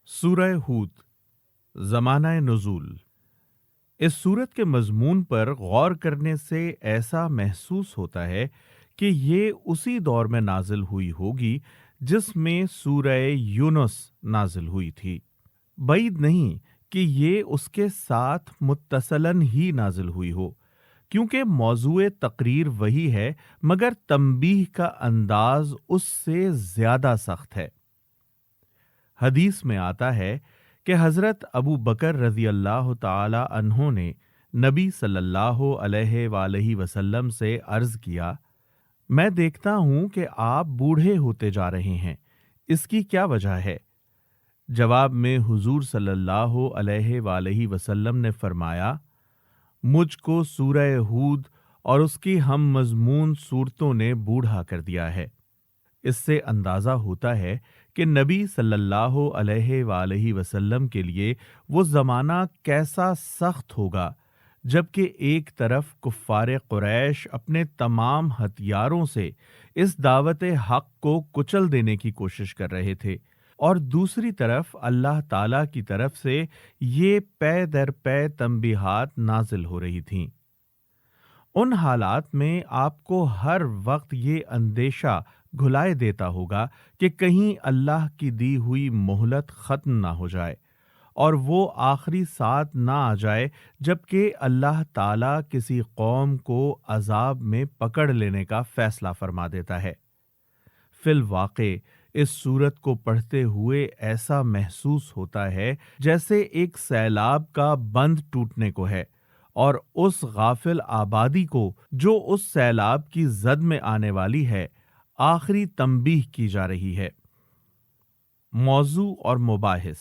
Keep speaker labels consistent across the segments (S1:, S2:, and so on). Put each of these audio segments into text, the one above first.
S1: سورہ ہود زمانہ نزول۔ اس صورت کے مضمون پر غور کرنے سے ایسا محسوس ہوتا ہے کہ یہ اسی دور میں نازل ہوئی ہوگی جس میں سورہ یونس نازل ہوئی تھی۔ بعید نہیں کہ یہ اس کے ساتھ متصلاً ہی نازل ہوئی ہو، کیونکہ موضوع تقریر وہی ہے مگر تنبیہ کا انداز اس سے زیادہ سخت ہے۔ حدیث میں آتا ہے کہ حضرت ابو بکر رضی اللہ تعالی عنہ نے نبی صلی اللہ علیہ وآلہ وسلم سے عرض کیا، میں دیکھتا ہوں کہ آپ بوڑھے ہوتے جا رہے ہیں، اس کی کیا وجہ ہے؟ جواب میں حضور صلی اللہ علیہ وآلہ وسلم نے فرمایا، مجھ کو سورہ ہود اور اس کی ہم مضمون صورتوں نے بوڑھا کر دیا ہے۔ اس سے اندازہ ہوتا ہے کہ نبی صلی اللہ علیہ وآلہ وسلم کے لیے وہ زمانہ کیسا سخت ہوگا، جبکہ ایک طرف کفار قریش اپنے تمام ہتھیاروں سے اس دعوت حق کو کچل دینے کی کوشش کر رہے تھے، اور دوسری طرف اللہ تعالیٰ کی طرف سے یہ پے در پے تنبیہات نازل ہو رہی تھیں۔ ان حالات میں آپ کو ہر وقت یہ اندیشہ گھلائے دیتا ہوگا کہ کہیں اللہ کی دی ہوئی مہلت ختم نہ ہو جائے اور وہ آخری ساتھ نہ آ جائے جبکہ اللہ تعالیٰ کسی قوم کو عذاب میں پکڑ لینے کا فیصلہ فرما دیتا ہے۔ فی الواقع اس سورت کو پڑھتے ہوئے ایسا محسوس ہوتا ہے جیسے ایک سیلاب کا بند ٹوٹنے کو ہے اور اس غافل آبادی کو جو اس سیلاب کی زد میں آنے والی ہے آخری تنبیہ کی جا رہی ہے۔ موضوع اور مباحث۔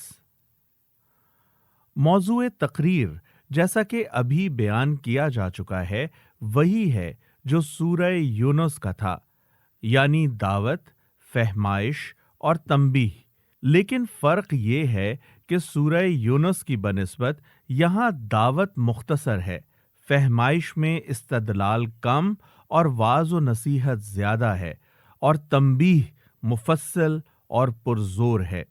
S1: موضوع تقریر جیسا کہ ابھی بیان کیا جا چکا ہے وہی ہے جو سورہ یونس کا تھا، یعنی دعوت، فہمائش اور تنبیہ، لیکن فرق یہ ہے کہ سورہ یونس کی بنسبت یہاں دعوت مختصر ہے، فہمائش میں استدلال کم اور وعظ و نصیحت زیادہ ہے، اور تنبیہ مفصل اور پرزور ہے۔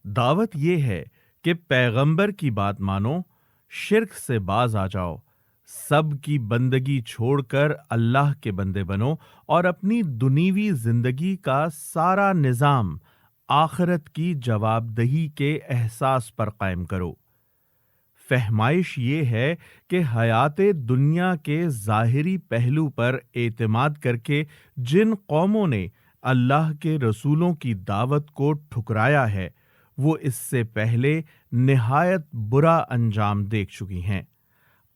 S1: دعوت یہ ہے کہ پیغمبر کی بات مانو، شرک سے باز آ جاؤ، سب کی بندگی چھوڑ کر اللہ کے بندے بنو اور اپنی دنیوی زندگی کا سارا نظام آخرت کی جواب دہی کے احساس پر قائم کرو۔ فہمائش یہ ہے کہ حیات دنیا کے ظاہری پہلو پر اعتماد کر کے جن قوموں نے اللہ کے رسولوں کی دعوت کو ٹھکرایا ہے وہ اس سے پہلے نہایت برا انجام دیکھ چکی ہیں۔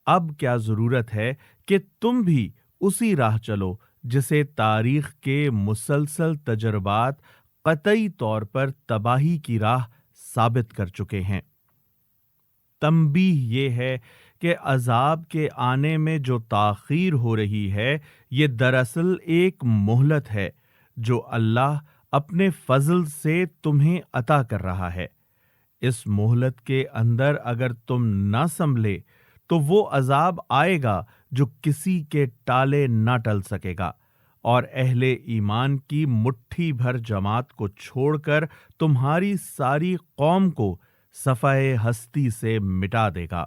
S1: اب کیا ضرورت ہے کہ تم بھی اسی راہ چلو جسے تاریخ کے مسلسل تجربات قطعی طور پر تباہی کی راہ ثابت کر چکے ہیں۔ تنبیہ یہ ہے کہ عذاب کے آنے میں جو تاخیر ہو رہی ہے یہ دراصل ایک مہلت ہے جو اللہ اپنے فضل سے تمہیں عطا کر رہا ہے۔ اس مہلت کے اندر اگر تم نہ سنبھلے تو وہ عذاب آئے گا جو کسی کے ٹالے نہ ٹل سکے گا، اور اہل ایمان کی مٹھی بھر جماعت کو چھوڑ کر تمہاری ساری قوم کو صفحہ ہستی سے مٹا دے گا۔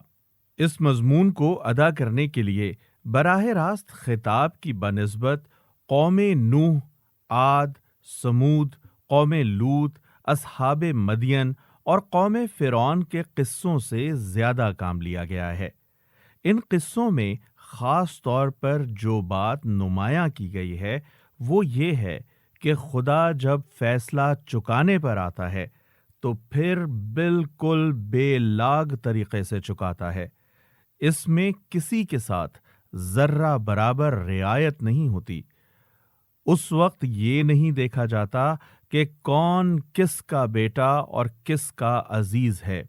S1: اس مضمون کو ادا کرنے کے لیے براہ راست خطاب کی بنسبت قوم نوح، عاد، سمود، قوم لوط، اصحاب مدین اور قوم فرعون کے قصوں سے زیادہ کام لیا گیا ہے۔ ان قصوں میں خاص طور پر جو بات نمایاں کی گئی ہے وہ یہ ہے کہ خدا جب فیصلہ چکانے پر آتا ہے تو پھر بالکل بے لاگ طریقے سے چکاتا ہے۔ اس میں کسی کے ساتھ ذرہ برابر رعایت نہیں ہوتی۔ اس وقت یہ نہیں دیکھا جاتا کہ کون کس کا بیٹا اور کس کا عزیز ہے۔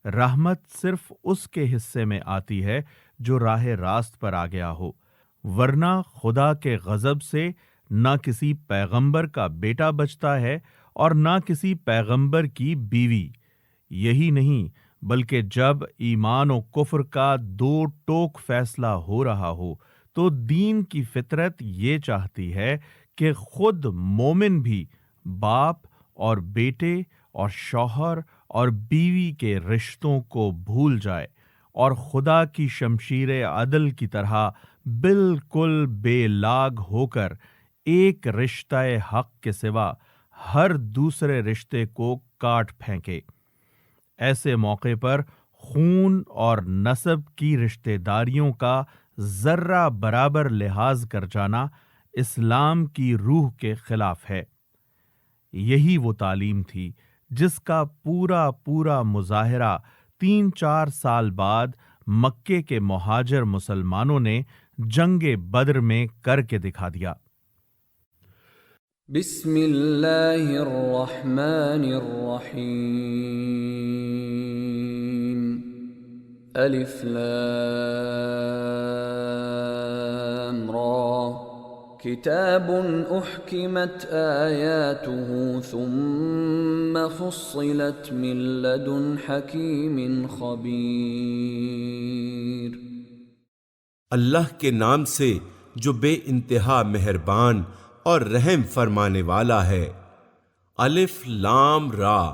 S1: رحمت صرف اس کے حصے میں آتی ہے جو راہ راست پر آ گیا ہو، ورنہ خدا کے غضب سے نہ کسی پیغمبر کا بیٹا بچتا ہے اور نہ کسی پیغمبر کی بیوی۔ یہی نہیں بلکہ جب ایمان و کفر کا دو ٹوک فیصلہ ہو رہا ہو تو دین کی فطرت یہ چاہتی ہے کہ خود مومن بھی باپ اور بیٹے اور شوہر اور بیوی کے رشتوں کو بھول جائے اور خدا کی شمشیر عدل کی طرح بالکل بے لاگ ہو کر ایک رشتہ حق کے سوا ہر دوسرے رشتے کو کاٹ پھینکے، ایسے موقع پر خون اور نسب کی رشتہ داریوں کا ذرہ برابر لحاظ کر جانا اسلام کی روح کے خلاف ہے۔ یہی وہ تعلیم تھی جس کا پورا پورا مظاہرہ 3-4 سال بعد مکے کے مہاجر مسلمانوں نے جنگ بدر میں کر کے دکھا دیا۔
S2: بسم اللہ الرحمن الرحیم، الف لام را، کتاب احکمت آیاته ثم فصلت من لدن حکیم خبیر۔
S3: اللہ کے نام سے جو بے انتہا مہربان اور رحم فرمانے والا ہے۔ الف لام را،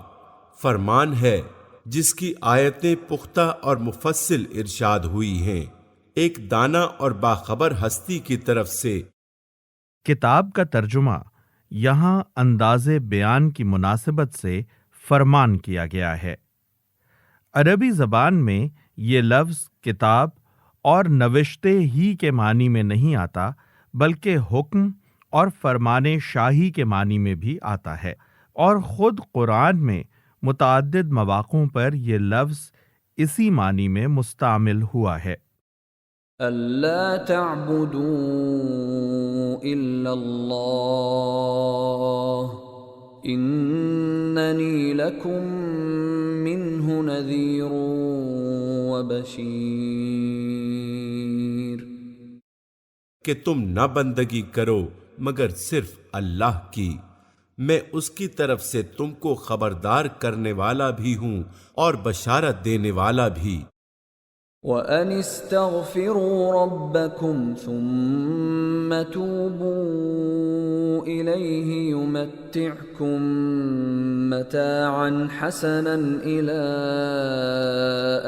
S3: فرمان ہے جس کی آیتیں پختہ اور مفصل ارشاد ہوئی ہیں، ایک دانا اور باخبر ہستی کی طرف سے۔
S1: کتاب کا ترجمہ یہاں انداز بیان کی مناسبت سے فرمان کیا گیا ہے۔ عربی زبان میں یہ لفظ کتاب اور نوشتے ہی کے معنی میں نہیں آتا، بلکہ حکم اور فرمان شاہی کے معنی میں بھی آتا ہے، اور خود قرآن میں متعدد مواقعوں پر یہ لفظ اسی معنی میں مستعمل ہوا ہے۔
S2: اللہ تعبدوا الا اللہ اننی لکم منہ نذیر وبشیر،
S3: کہ تم نہ بندگی کرو مگر صرف اللہ کی، میں اس کی طرف سے تم کو خبردار کرنے والا بھی ہوں اور بشارت دینے والا بھی۔
S2: وَأَنِ اسْتَغْفِرُوا رَبَّكُمْ ثُمَّ تُوبُوا إِلَيْهِ يُمَتِّعْكُمْ مَتَاعًا حَسَنًا إِلَى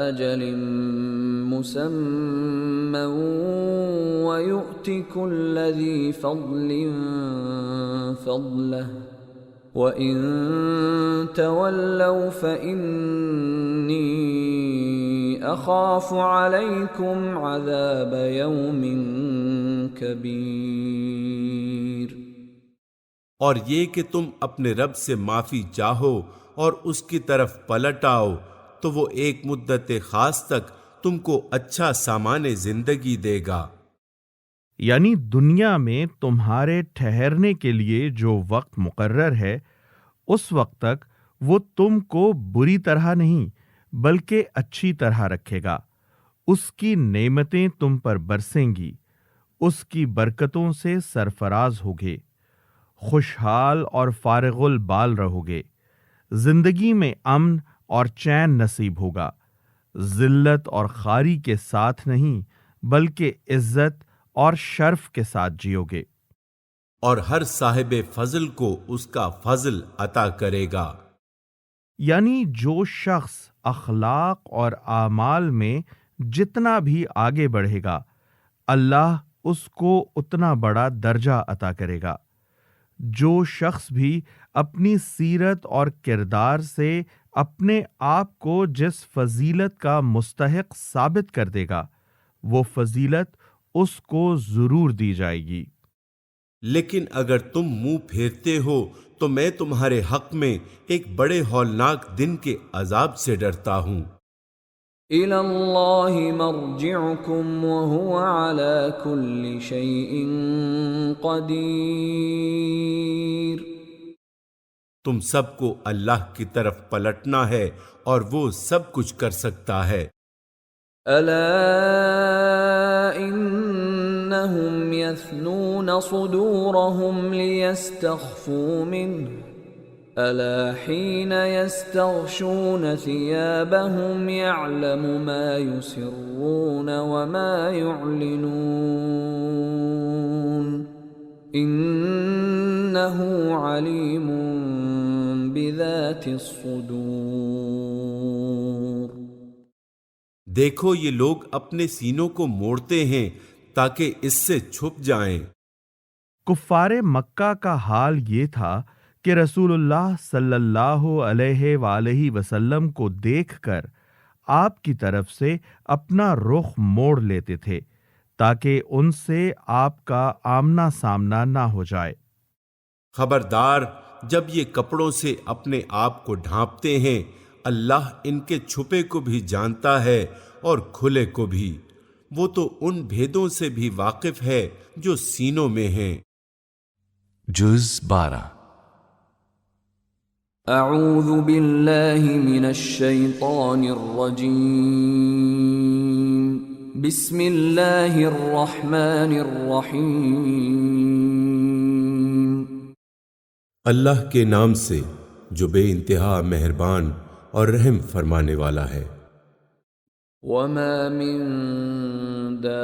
S2: أَجَلٍ مُّسَمًّى وَيُؤْتِ كُلَّ ذِي فَضْلٍ فَضْلَهُ وَإِن تَوَلَّوْا فَإِنِّي اخاف علیکم عذاب یوم کبیر۔
S3: اور یہ کہ تم اپنے رب سے معافی چاہو اور اس کی طرف پلٹ آؤ تو وہ ایک مدت خاص تک تم کو اچھا سامان زندگی دے گا۔
S1: یعنی دنیا میں تمہارے ٹھہرنے کے لیے جو وقت مقرر ہے، اس وقت تک وہ تم کو بری طرح نہیں بلکہ اچھی طرح رکھے گا، اس کی نعمتیں تم پر برسیں گی، اس کی برکتوں سے سرفراز ہوگے، خوشحال اور فارغ البال رہوگے، زندگی میں امن اور چین نصیب ہوگا، ذلت اور خواری کے ساتھ نہیں بلکہ عزت اور شرف کے ساتھ جیو گے،
S3: اور ہر صاحب فضل کو اس کا فضل عطا کرے گا۔
S1: یعنی جو شخص اخلاق اور اعمال میں جتنا بھی آگے بڑھے گا، اللہ اس کو اتنا بڑا درجہ عطا کرے گا۔ جو شخص بھی اپنی سیرت اور کردار سے اپنے آپ کو جس فضیلت کا مستحق ثابت کر دے گا، وہ فضیلت اس کو ضرور دی جائے گی۔
S3: لیکن اگر تم منہ پھیرتے ہو تو میں تمہارے حق میں ایک بڑے ہولناک دن کے عذاب سے ڈرتا ہوں۔
S2: الی اللہ مرجعکم وہو علی کل شیء قدیر،
S3: تم سب کو اللہ کی طرف پلٹنا ہے اور وہ سب کچھ کر سکتا ہے۔
S2: الا انہم یثنون صدورہم لیستخفوا منہ الا حین یستغشون ثیابہم یعلم ما یسرون وما یعلنون انہ علیم بذات الصدور
S3: دیکھو یہ لوگ اپنے سینوں کو موڑتے ہیں تاکہ اس سے چھپ جائیں۔
S1: کفار مکہ کا حال یہ تھا کہ رسول اللہ صلی اللہ علیہ وآلہ وسلم کو دیکھ کر آپ کی طرف سے اپنا رخ موڑ لیتے تھے تاکہ ان سے آپ کا آمنا سامنا نہ ہو جائے۔
S3: خبردار، جب یہ کپڑوں سے اپنے آپ کو ڈھانپتے ہیں، اللہ ان کے چھپے کو بھی جانتا ہے اور کھلے کو بھی، وہ تو ان بھیدوں سے بھی واقف ہے جو سینوں میں ہیں۔
S4: جز 12۔
S2: اعوذ باللہ من الشیطان الرجیم، بسم اللہ الرحمن الرحیم۔
S3: اللہ کے نام سے جو بے انتہا مہربان اور رحم فرمانے والا ہے۔
S2: وما من دابة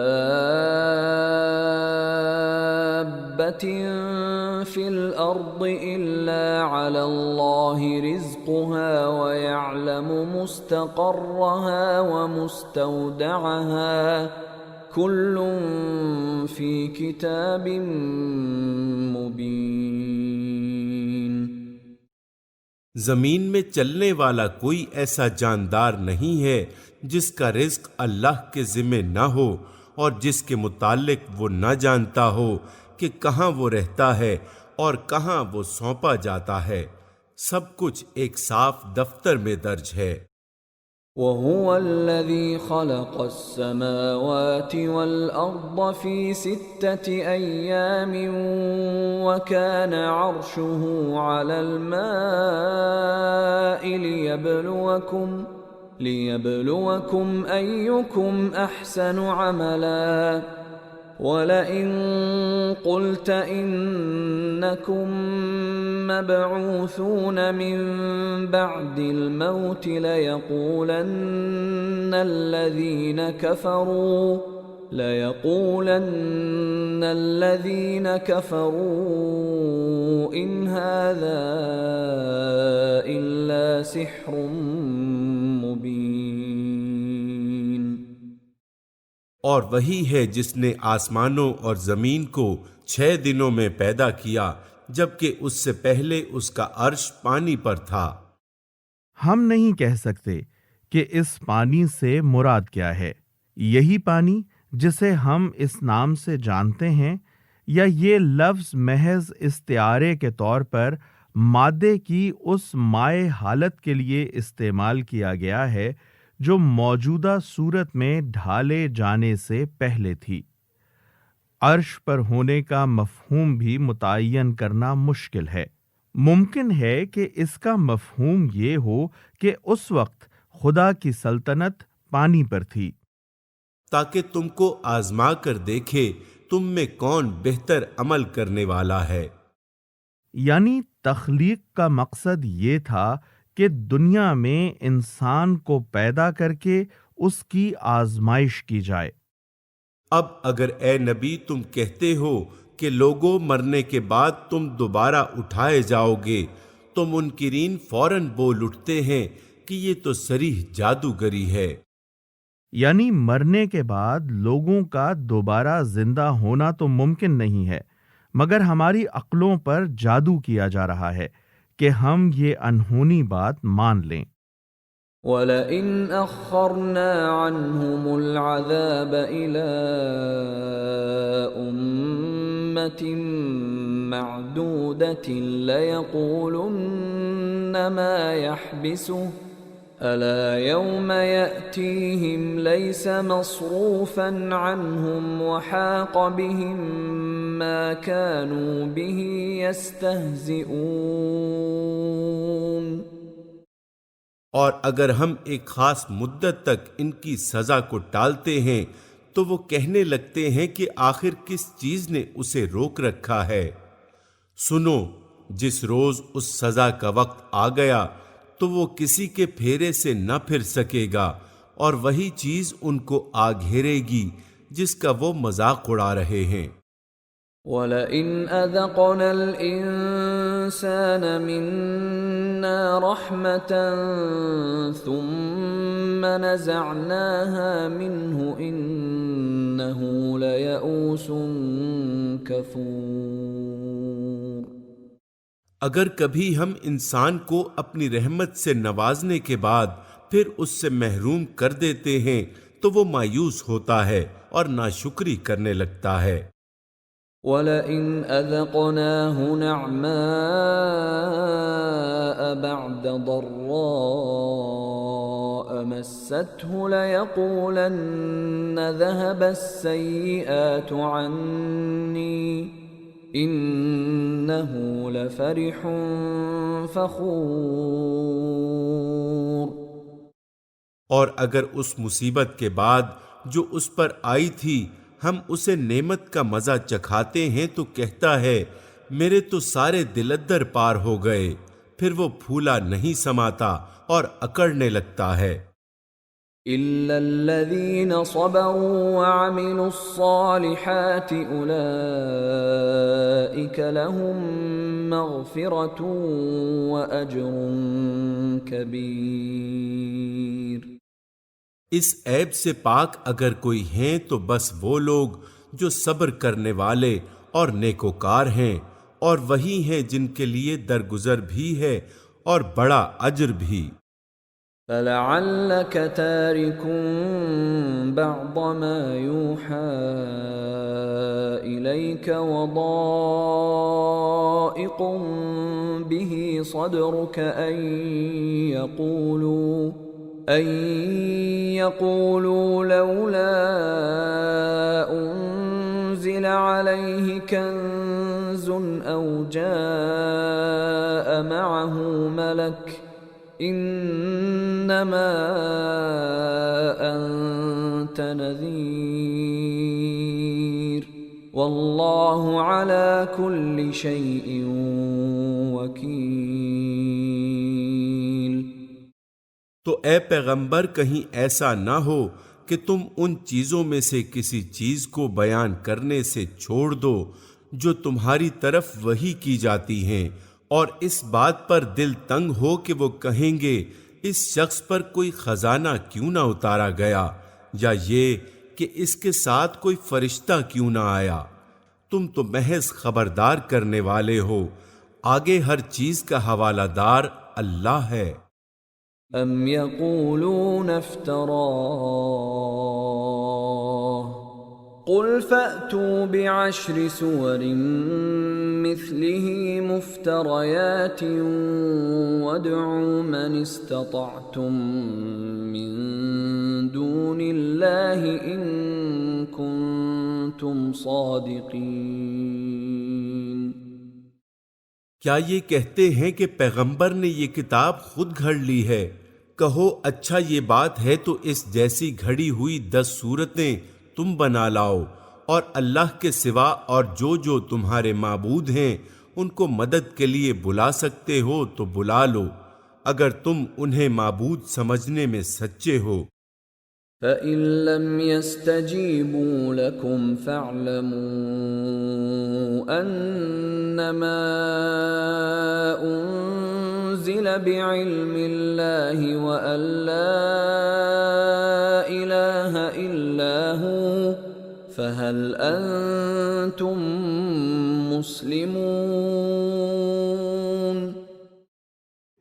S2: في الأرض إلا على الله رزقها ويعلم مستقرها ومستودعها كل في كتاب مبين۔
S3: زمین میں چلنے والا کوئی ایسا جاندار نہیں ہے جس کا رزق اللہ کے ذمے نہ ہو اور جس کے متعلق وہ نہ جانتا ہو کہ کہاں وہ رہتا ہے اور کہاں وہ سونپا جاتا ہے، سب کچھ ایک صاف دفتر میں درج ہے۔
S2: وَهُوَ الَّذِي خَلَقَ السَّمَاوَاتِ وَالْأَرْضَ فِي 6 أَيَّامٍ وَكَانَ عَرْشُهُ عَلَى الْمَاءِ لِيَبْلُوَكُمْ أَيُّكُمْ أَحْسَنُ عَمَلًا وَلَئِن قُلْتَ إِنَّكُمْ مَبْعُوثُونَ مِنْ بَعْدِ الْمَوْتِ لَيَقُولَنَّ الَّذِينَ كَفَرُوا إِنْ هَذَا إِلَّا سِحْرٌ مُبِينٌ۔
S3: اور وہی ہے جس نے آسمانوں اور زمین کو 6 دنوں میں پیدا کیا، جبکہ اس سے پہلے اس کا عرش پانی پر تھا۔
S1: ہم نہیں کہہ سکتے کہ اس پانی سے مراد کیا ہے، یہی پانی جسے ہم اس نام سے جانتے ہیں، یا یہ لفظ محض استعارے کے طور پر مادے کی اس مائع حالت کے لیے استعمال کیا گیا ہے جو موجودہ صورت میں ڈھالے جانے سے پہلے تھی۔ عرش پر ہونے کا مفہوم بھی متعین کرنا مشکل ہے۔ ممکن ہے کہ اس کا مفہوم یہ ہو کہ اس وقت خدا کی سلطنت پانی پر تھی،
S3: تاکہ تم کو آزما کر دیکھے تم میں کون بہتر عمل کرنے والا ہے۔
S1: یعنی تخلیق کا مقصد یہ تھا کہ دنیا میں انسان کو پیدا کر کے اس کی آزمائش کی جائے۔
S3: اب اگر اے نبی تم کہتے ہو کہ لوگوں مرنے کے بعد تم دوبارہ اٹھائے جاؤ گے، تو منکرین فوراً بول اٹھتے ہیں کہ یہ تو صریح جادوگری ہے۔
S1: یعنی مرنے کے بعد لوگوں کا دوبارہ زندہ ہونا تو ممکن نہیں ہے، مگر ہماری عقلوں پر جادو کیا جا رہا ہے کہ ہم یہ انہونی بات مان لیں۔
S2: وَلَئِنْ أَخَّرْنَا عَنْهُمُ الْعَذَابَ إِلَىٰ أُمَّةٍ مَّعْدُودَةٍ لَيَقُولُنَّ مَا يَحْبِسُهُ أَلَا يَوْمَ يَأْتِيهِمْ لَيْسَ مَصْرُوفًا عَنْهُمْ وَحَاقَ بِهِمْ مَا كَانُوا بِهِ يَسْتَهْزِئُونَ۔
S3: اور اگر ہم ایک خاص مدت تک ان کی سزا کو ٹالتے ہیں تو وہ کہنے لگتے ہیں کہ آخر کس چیز نے اسے روک رکھا ہے۔ سنو، جس روز اس سزا کا وقت آ گیا تو وہ کسی کے پھیرے سے نہ پھر سکے گا، اور وہی چیز ان کو آ گھیرے گی جس کا وہ مذاق اڑا رہے ہیں۔
S2: وَلَئِنْ أَذَقْنَا الْإِنسَانَ الإنسان منا رحمة ثم نزعناها منه إنه ليئوس كفور۔
S3: اگر کبھی ہم انسان کو اپنی رحمت سے نوازنے کے بعد پھر اس سے محروم کر دیتے ہیں تو وہ مایوس ہوتا ہے اور ناشکری کرنے لگتا ہے۔
S2: وَلَئِنْ أَذَقْنَاهُ نَعْمَاءَ بَعْدَ ضَرَّاءَ مَسَّتْهُ لَيَقُولَنَّ ذَهَبَ السَّيِّئَاتُ عَنِّي إِنَّهُ لَفَرِحٌ فَخُورٌ۔
S3: اور اگر اس مصیبت کے بعد جو اس پر آئی تھی ہم اسے نعمت کا مزہ چکھاتے ہیں تو کہتا ہے میرے تو سارے دلدر پار ہو گئے، پھر وہ پھولا نہیں سماتا اور اکڑنے لگتا ہے۔
S2: إِلَّا الَّذِينَ صَبَرُوا وَعَمِلُوا الصَّالِحَاتِ أُولَئِكَ لَهُم مَّغْفِرَةٌ وَأَجْرٌ كَبِيرٌ۔
S3: اس عیب سے پاک اگر کوئی ہیں تو بس وہ لوگ جو صبر کرنے والے اور نیکوکار ہیں، اور وہی ہیں جن کے لیے درگزر بھی ہے اور بڑا اجر بھی۔
S2: فَلَعَلَّكَ تَارِكٌ بَعْضَ مَا يُوحَىٰ إِلَيْكَ وَضَائِقٌ بِهِ صَدْرُكَ أن يقولوا لولا أنزل عليه كنز أو جاء معه ملك إنما أنت نذير والله على كل شيء وكيل۔
S3: تو اے پیغمبر کہیں ایسا نہ ہو کہ تم ان چیزوں میں سے کسی چیز کو بیان کرنے سے چھوڑ دو جو تمہاری طرف وحی کی جاتی ہیں، اور اس بات پر دل تنگ ہو کہ وہ کہیں گے اس شخص پر کوئی خزانہ کیوں نہ اتارا گیا، یا یہ کہ اس کے ساتھ کوئی فرشتہ کیوں نہ آیا۔ تم تو محض خبردار کرنے والے ہو، آگے ہر چیز کا حوالہ دار اللہ ہے۔
S2: أَمْ يَقُولُونَ افْتَرَاهُ قُلْ فَأْتُوا بِعَشْرِ سُوَرٍ مِثْلِهِ مُفْتَرَيَاتٍ وَادْعُوا مَنِ اسْتَطَعْتُم مِّن دُونِ اللَّهِ إِن كُنتُمْ صَادِقِينَ۔
S3: کیا یہ کہتے ہیں کہ پیغمبر نے یہ کتاب خود گھڑ لی ہے؟ کہو اچھا یہ بات ہے تو اس جیسی گھڑی ہوئی 10 صورتیں تم بنا لاؤ، اور اللہ کے سوا اور جو جو تمہارے معبود ہیں ان کو مدد کے لیے بلا سکتے ہو تو بلا لو، اگر تم انہیں معبود سمجھنے میں سچے ہو۔
S2: فَإِن لَّمْ يَسْتَجِيبُوا لَكُمْ فَاعْلَمُوا أَنَّمَا أُنزِلَ بِعِلْمِ اللَّهِ وَأَن لَّا إِلَٰهَ إِلَّا هُوَ فَهَلْ أَنتُم مُّسْلِمُونَ۔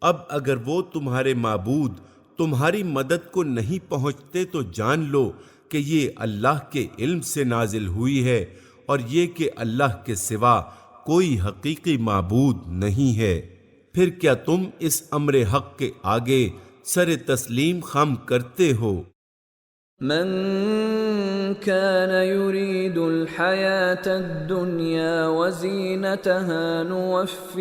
S3: اب اگر وہ تمہارے معبود تمہاری مدد کو نہیں پہنچتے تو جان لو کہ یہ اللہ کے علم سے نازل ہوئی ہے، اور یہ کہ اللہ کے سوا کوئی حقیقی معبود نہیں ہے۔ پھر کیا تم اس امر حق کے آگے سر تسلیم خم کرتے ہو؟
S2: من كان يريد الحياة الدنيا وزينتها نوفِ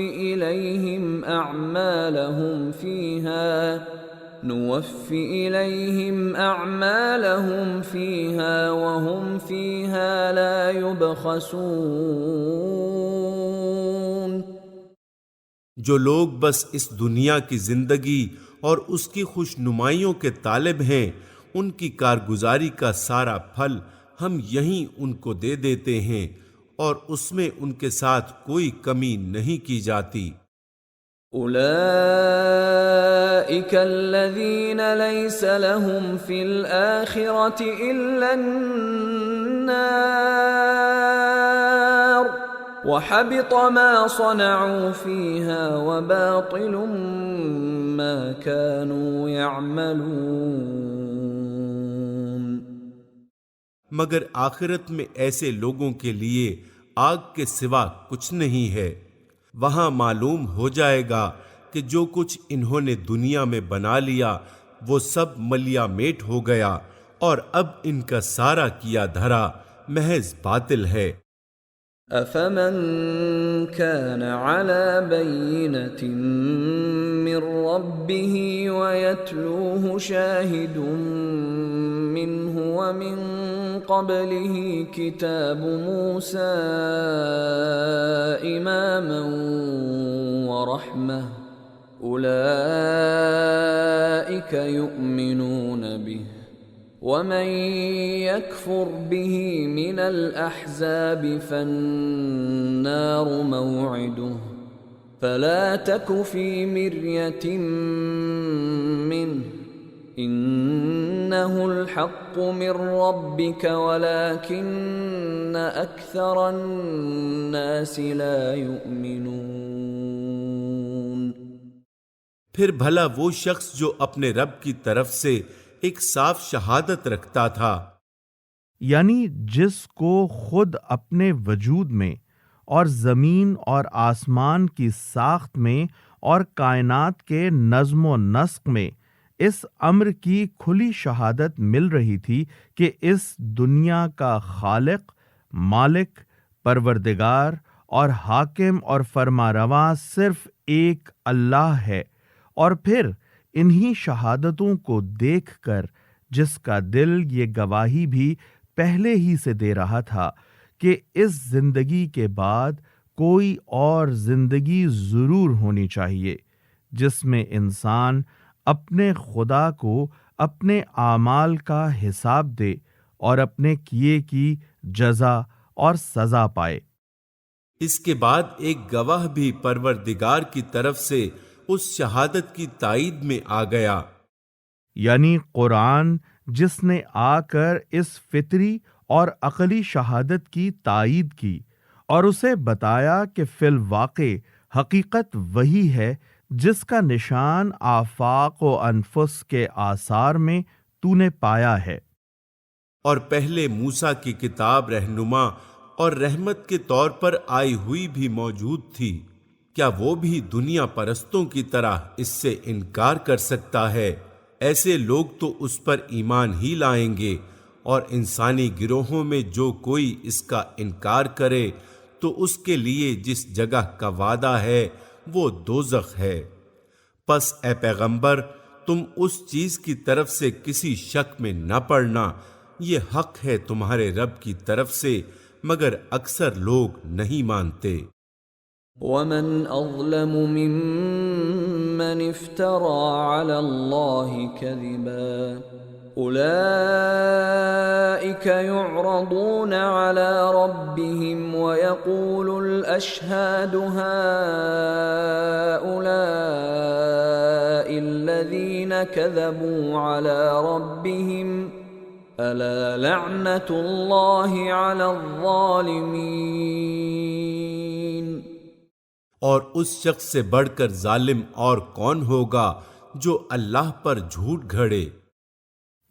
S2: إليهم أعمالهم فيها وهم فيها لا يبخسون۔
S3: جو لوگ بس اس دنیا کی زندگی اور اس کی خوش نمائیوں کے طالب ہیں، ان کی کارگزاری کا سارا پھل ہم یہیں ان کو دے دیتے ہیں، اور اس میں ان کے ساتھ کوئی کمی نہیں کی جاتی۔
S2: أولئك الذين ليس لهم في الآخرة إلا النار وحبط ما صنعوا فيها وباطل ما كانوا يعملون۔
S3: مگر آخرت میں ایسے لوگوں کے لیے آگ کے سوا کچھ نہیں ہے۔ وہاں معلوم ہو جائے گا کہ جو کچھ انہوں نے دنیا میں بنا لیا وہ سب ملیا میٹ ہو گیا، اور اب ان کا سارا کیا دھرا محض باطل ہے۔
S2: أفمن كان على بينة من ربه ويتلوه شاهد منه ومن قبله كتاب موسى إماما ورحمة أولئك يؤمنون به ومن يكفر به من الأحزاب فالنار موعده فلا تك في مرية منه إنه الحق من ربك ولكن أكثر الناس لا يؤمنون۔
S3: پھر بھلا وہ شخص جو اپنے رب کی طرف سے ایک صاف شہادت رکھتا تھا،
S1: یعنی جس کو خود اپنے وجود میں اور زمین اور آسمان کی ساخت میں اور کائنات کے نظم و نسق میں اس امر کی کھلی شہادت مل رہی تھی کہ اس دنیا کا خالق، مالک، پروردگار اور حاکم اور فرمارواں صرف ایک اللہ ہے، اور پھر انہی شہادتوں کو دیکھ کر جس کا دل یہ گواہی بھی پہلے ہی سے دے رہا تھا کہ اس زندگی کے بعد کوئی اور زندگی ضرور ہونی چاہیے جس میں انسان اپنے خدا کو اپنے اعمال کا حساب دے اور اپنے کیے کی جزا اور سزا پائے۔
S3: اس کے بعد ایک گواہ بھی پروردگار کی طرف سے اس شہادت کی تائید میں آ گیا،
S1: یعنی قرآن جس نے آ کر اس فطری اور عقلی شہادت کی تائید کی اور اسے بتایا کہ فی الواقع حقیقت وہی ہے جس کا نشان آفاق و انفس کے آثار میں تو نے پایا ہے۔
S3: اور پہلے موسیٰ کی کتاب رہنما اور رحمت کے طور پر آئی ہوئی بھی موجود تھی، کیا وہ بھی دنیا پرستوں کی طرح اس سے انکار کر سکتا ہے؟ ایسے لوگ تو اس پر ایمان ہی لائیں گے، اور انسانی گروہوں میں جو کوئی اس کا انکار کرے تو اس کے لیے جس جگہ کا وعدہ ہے وہ دوزخ ہے۔ پس اے پیغمبر، تم اس چیز کی طرف سے کسی شک میں نہ پڑنا، یہ حق ہے تمہارے رب کی طرف سے، مگر اکثر لوگ نہیں مانتے۔
S2: ومن أظلم ممن افترى على الله كذبا أولئك يعرضون على ربهم ويقول الأشهاد هؤلاء الذين كذبوا على ربهم ألا لعنة الله على الظالمين۔
S3: اور اس شخص سے بڑھ کر ظالم اور کون ہوگا جو اللہ پر جھوٹ گھڑے،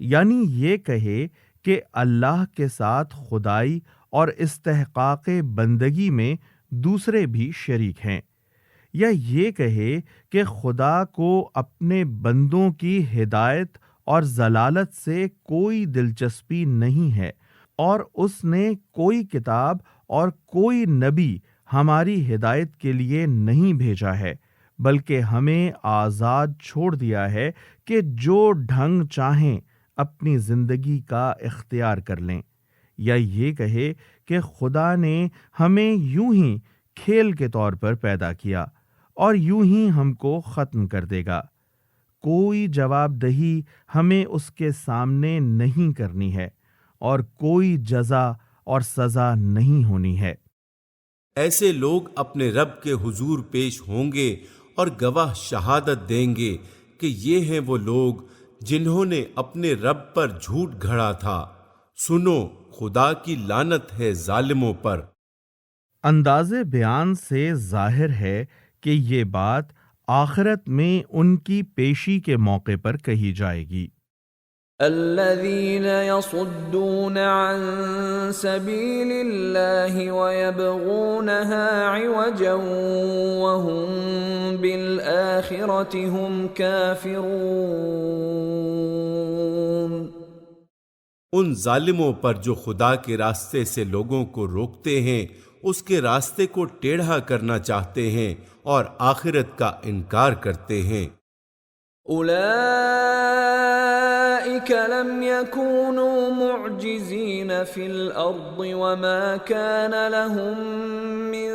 S1: یعنی یہ کہے کہ اللہ کے ساتھ خدائی اور استحقاق بندگی میں دوسرے بھی شریک ہیں، یا یہ کہے کہ خدا کو اپنے بندوں کی ہدایت اور ضلالت سے کوئی دلچسپی نہیں ہے، اور اس نے کوئی کتاب اور کوئی نبی ہماری ہدایت کے لیے نہیں بھیجا ہے، بلکہ ہمیں آزاد چھوڑ دیا ہے کہ جو ڈھنگ چاہیں اپنی زندگی کا اختیار کر لیں، یا یہ کہے کہ خدا نے ہمیں یوں ہی کھیل کے طور پر پیدا کیا اور یوں ہی ہم کو ختم کر دے گا۔ کوئی جواب دہی ہمیں اس کے سامنے نہیں کرنی ہے، اور کوئی جزا اور سزا نہیں ہونی ہے۔
S3: ایسے لوگ اپنے رب کے حضور پیش ہوں گے اور گواہ شہادت دیں گے کہ یہ ہیں وہ لوگ جنہوں نے اپنے رب پر جھوٹ گھڑا تھا۔ سنو، خدا کی لعنت ہے ظالموں پر۔
S1: انداز بیان سے ظاہر ہے کہ یہ بات آخرت میں ان کی پیشی کے موقع پر کہی جائے گی۔
S2: الذين يصدون عن سبيل الله ويبغونها عوجا وهم بالآخرة هم كافرون۔
S3: ان ظالموں پر جو خدا کے راستے سے لوگوں کو روکتے ہیں، اس کے راستے کو ٹیڑھا کرنا چاہتے ہیں اور آخرت کا انکار کرتے ہیں۔
S2: أولئك لم يكونوا معجزين في الأرض وما كان لهم من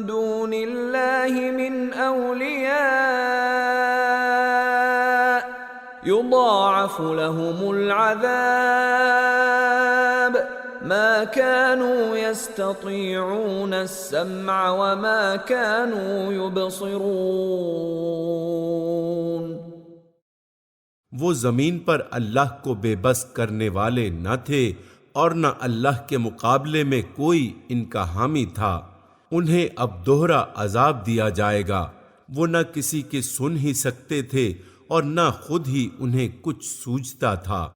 S2: دون الله من أولياء يضاعف لهم العذاب ما كانوا يستطيعون السمع وما كانوا يبصرون۔
S3: وہ زمین پر اللہ کو بے بس کرنے والے نہ تھے اور نہ اللہ کے مقابلے میں کوئی ان کا حامی تھا۔ انہیں اب دوہرا عذاب دیا جائے گا۔ وہ نہ کسی کے سن ہی سکتے تھے اور نہ خود ہی انہیں کچھ سوجتا تھا۔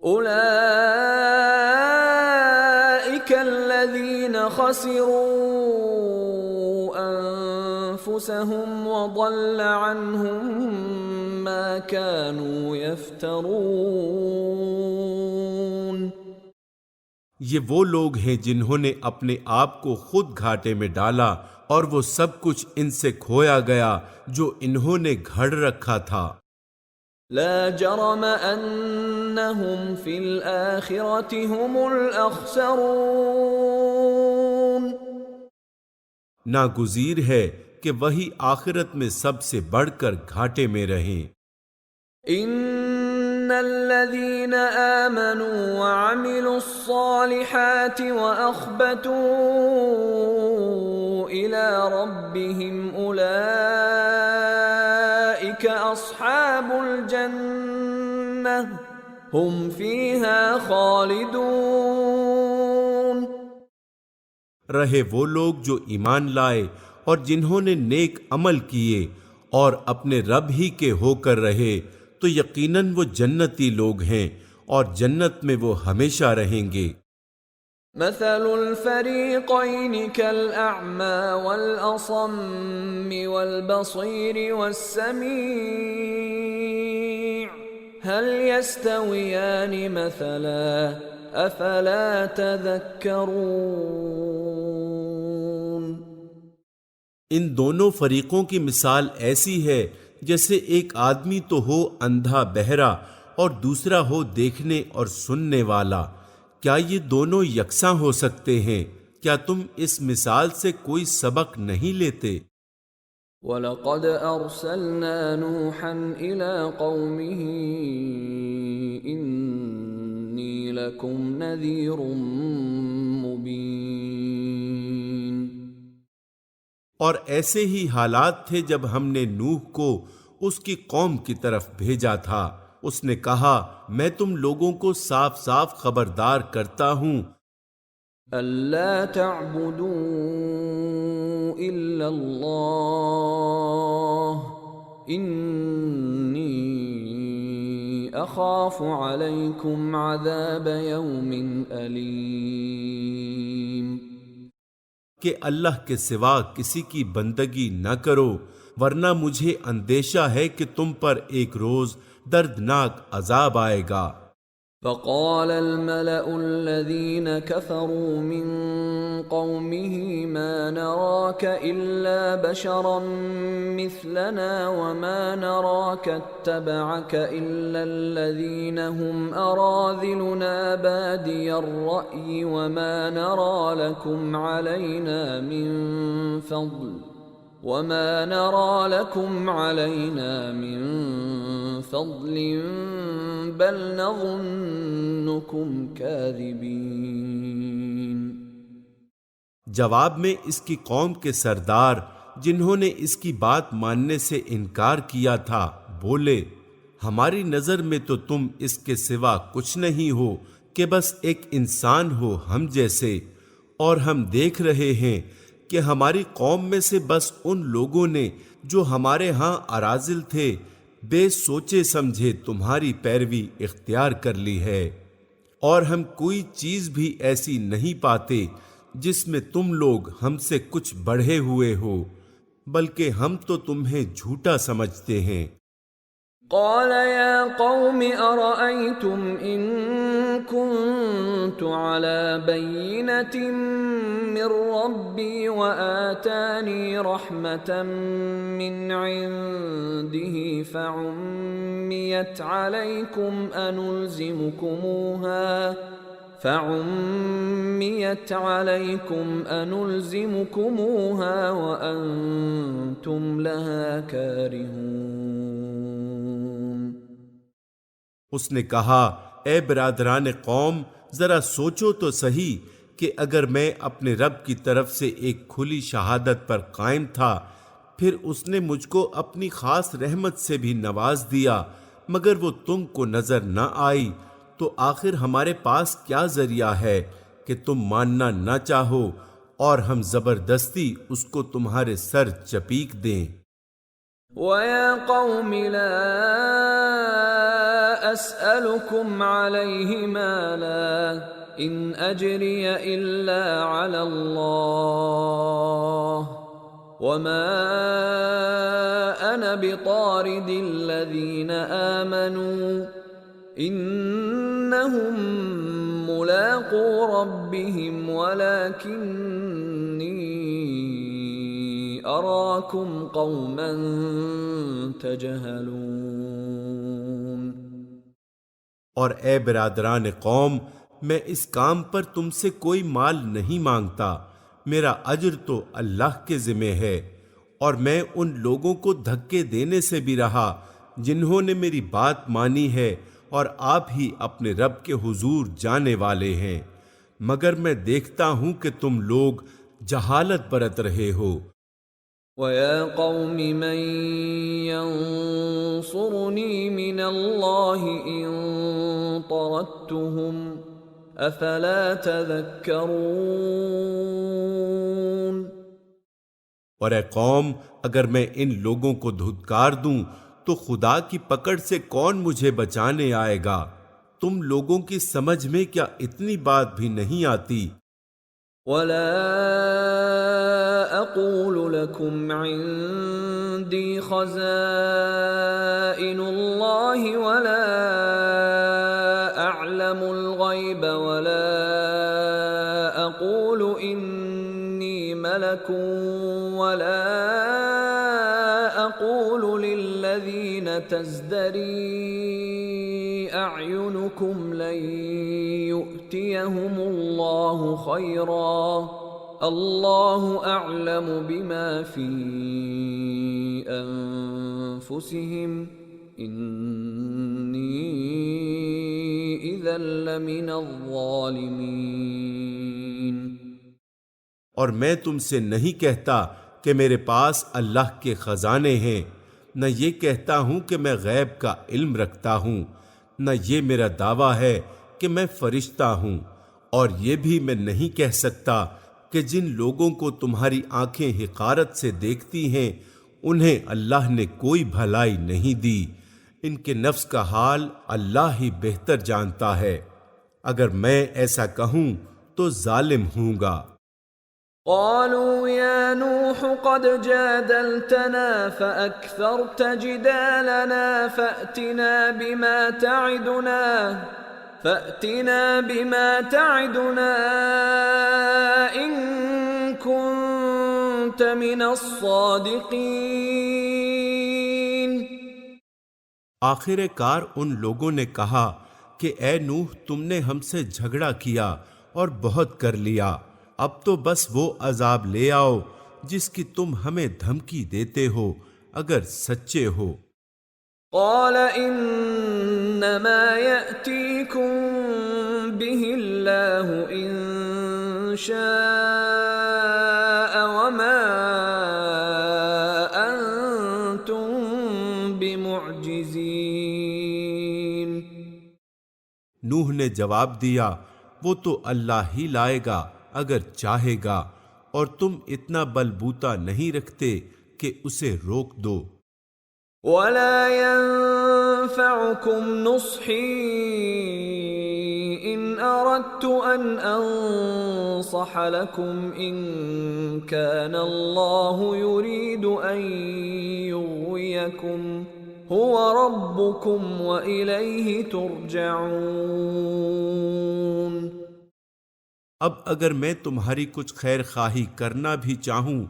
S2: أولئك الذين خسروا أنفسهم وضل عنهم ما كانوا يفترون۔
S3: یہ وہ لوگ ہیں جنہوں نے اپنے آپ کو خود گھاٹے میں ڈالا اور وہ سب کچھ ان سے کھویا گیا جو انہوں نے گھڑ رکھا تھا۔
S2: لا جرم أنهم في الآخرة هم الأخسرون۔
S3: ناگزیر ہے کہ وہی آخرت میں سب سے بڑھ کر گھاٹے میں رہیں۔
S2: ان الذين آمنوا وعملوا الصالحات واخبتوا الى ربهم اولئك اصحاب الجنة هم فيها خالدون۔
S3: رہے وہ لوگ جو ایمان لائے اور جنہوں نے نیک عمل کیے اور اپنے رب ہی کے ہو کر رہے تو یقیناً وہ جنتی لوگ ہیں اور جنت میں وہ ہمیشہ رہیں گے۔
S2: مثل الفريقين كالأعمى والأصم والبصير والسميع هل يستويان مثلا أفلا تذكرون۔
S3: ان دونوں فریقوں کی مثال ایسی ہے جیسے ایک آدمی تو ہو اندھا بہرا اور دوسرا ہو دیکھنے اور سننے والا، کیا یہ دونوں یکساں ہو سکتے ہیں؟ کیا تم اس مثال سے کوئی سبق نہیں لیتے؟
S2: وَلَقَدْ أَرْسَلْنَا نُوحًا إِلَىٰ قَوْمِهِ إِنِّي لَكُمْ نَذِيرٌ مُّبِينٌ۔
S3: اور ایسے ہی حالات تھے جب ہم نے نوح کو اس کی قوم کی طرف بھیجا تھا۔ اس نے کہا میں تم لوگوں کو صاف صاف خبردار کرتا ہوں
S2: أَلَّا تَعْبُدُوا إِلَّا اللَّهَ إِنِّي أَخَافُ عَلَيْكُمْ عَذَابَ يَوْمٍ أَلِيمٍ۔
S3: کہ اللہ کے سوا کسی کی بندگی نہ کرو، ورنہ مجھے اندیشہ ہے کہ تم پر ایک روز دردناک عذاب آئے گا۔
S2: فقال الملأ الذين كفروا من قومه ما نراك إلا بشرا مثلنا وما نراك اتبعك إلا الذين هم أراذلنا بادي الرأي وما نرى لكم علينا من فضل بل نظنكم كاذبين۔
S3: جواب میں اس کی قوم کے سردار جنہوں نے اس کی بات ماننے سے انکار کیا تھا بولے، ہماری نظر میں تو تم اس کے سوا کچھ نہیں ہو کہ بس ایک انسان ہو ہم جیسے، اور ہم دیکھ رہے ہیں کہ ہماری قوم میں سے بس ان لوگوں نے جو ہمارے ہاں اراذل تھے بے سوچے سمجھے تمہاری پیروی اختیار کر لی ہے، اور ہم کوئی چیز بھی ایسی نہیں پاتے جس میں تم لوگ ہم سے کچھ بڑھے ہوئے ہو، بلکہ ہم تو تمہیں جھوٹا سمجھتے ہیں۔
S2: قال يا قوم أرأيتم إن كنت على بينة من ربي وآتاني رحمة من عنده فعميت عليكم أنلزمكموها وأنتم لها كارهون۔
S3: اس نے کہا، اے برادران قوم، ذرا سوچو تو صحیح کہ اگر میں اپنے رب کی طرف سے ایک کھلی شہادت پر قائم تھا، پھر اس نے مجھ کو اپنی خاص رحمت سے بھی نواز دیا، مگر وہ تم کو نظر نہ آئی، تو آخر ہمارے پاس کیا ذریعہ ہے کہ تم ماننا نہ چاہو اور ہم زبردستی اس کو تمہارے سر چپیک دیں۔
S2: وَيَا قَوْمِ لَا أَسْأَلُكُمْ عَلَيْهِ مَالًا إِنْ أَجْرِيَ إِلَّا عَلَى اللَّهِ وَمَا أَنَا بِطَارِدِ الَّذِينَ آمَنُوا إِنَّهُمْ مُلَاقُو رَبِّهِمْ وَلَكِنِّي أَرَاكُمْ قَوْمًا تَجْهَلُونَ۔
S3: اور اے برادران قوم، میں اس کام پر تم سے کوئی مال نہیں مانگتا، میرا اجر تو اللہ کے ذمہ ہے، اور میں ان لوگوں کو دھکے دینے سے بھی رہا جنہوں نے میری بات مانی ہے، اور آپ ہی اپنے رب کے حضور جانے والے ہیں، مگر میں دیکھتا ہوں کہ تم لوگ جہالت برت رہے ہو۔
S2: وَيَا قَوْمِ مَن يَنصُرُنِي مِنَ اللَّهِ إِن طَرَدتُّهُمْ أَفَلَا تَذَكَّرُونَ۔
S3: اور اے قوم، اگر میں ان لوگوں کو دھتکار دوں تو خدا کی پکڑ سے کون مجھے بچانے آئے گا؟ تم لوگوں کی سمجھ میں کیا اتنی بات بھی نہیں آتی؟
S2: وَلَا أَقُولُ لَكُمْ عِندِي خَزَائِنُ اللَّهِ وَلَا أَعْلَمُ الْغَيْبَ وَلَا أَقُولُ إِنِّي مَلَكٌ وَلَا أَقُولُ لِلَّذِينَ تَزْدَرِي أَعْيُنُكُمْ لَن يُؤْتِيَهُمُ اللَّهُ خَيْرًا اللَّهُ أَعْلَمُ بِمَا فِي أَنفُسِهِمْ إِنِّي إِذًا لَّمِنَ الظَّالِمِينَ۔
S3: اور میں تم سے نہیں کہتا کہ میرے پاس اللہ کے خزانے ہیں، نہ یہ کہتا ہوں کہ میں غیب کا علم رکھتا ہوں، نہ یہ میرا دعویٰ ہے کہ میں فرشتہ ہوں، اور یہ بھی میں نہیں کہہ سکتا کہ جن لوگوں کو تمہاری آنکھیں حقارت سے دیکھتی ہیں انہیں اللہ نے کوئی بھلائی نہیں دی، ان کے نفس کا حال اللہ ہی بہتر جانتا ہے، اگر میں ایسا کہوں تو ظالم ہوں گا۔
S2: قالوا يا نوح قد جادلتنا فأكثرت جدالنا فأتنا بما تعدنا إن كنت من الصادقين۔
S3: آخر کار ان لوگوں نے کہا کہ اے نوح، تم نے ہم سے جھگڑا کیا اور بہت کر لیا، اب تو بس وہ عذاب لے آؤ جس کی تم ہمیں دھمکی دیتے ہو، اگر سچے ہو۔
S2: قال انما يأتيكم به الله ان شاء وما معجزین.
S3: نوح نے جواب دیا وہ تو اللہ ہی لائے گا اگر چاہے گا، اور تم اتنا بل بوتا نہیں رکھتے کہ اسے روک دو.
S2: ولا ينفعكم نصحي إن أردت أن أنصح لكم إن كان الله يريد أن يغويكم هو ربكم وإليه ترجعون.
S3: اب اگر میں تمہاری کچھ خیر خواہی کرنا بھی چاہوں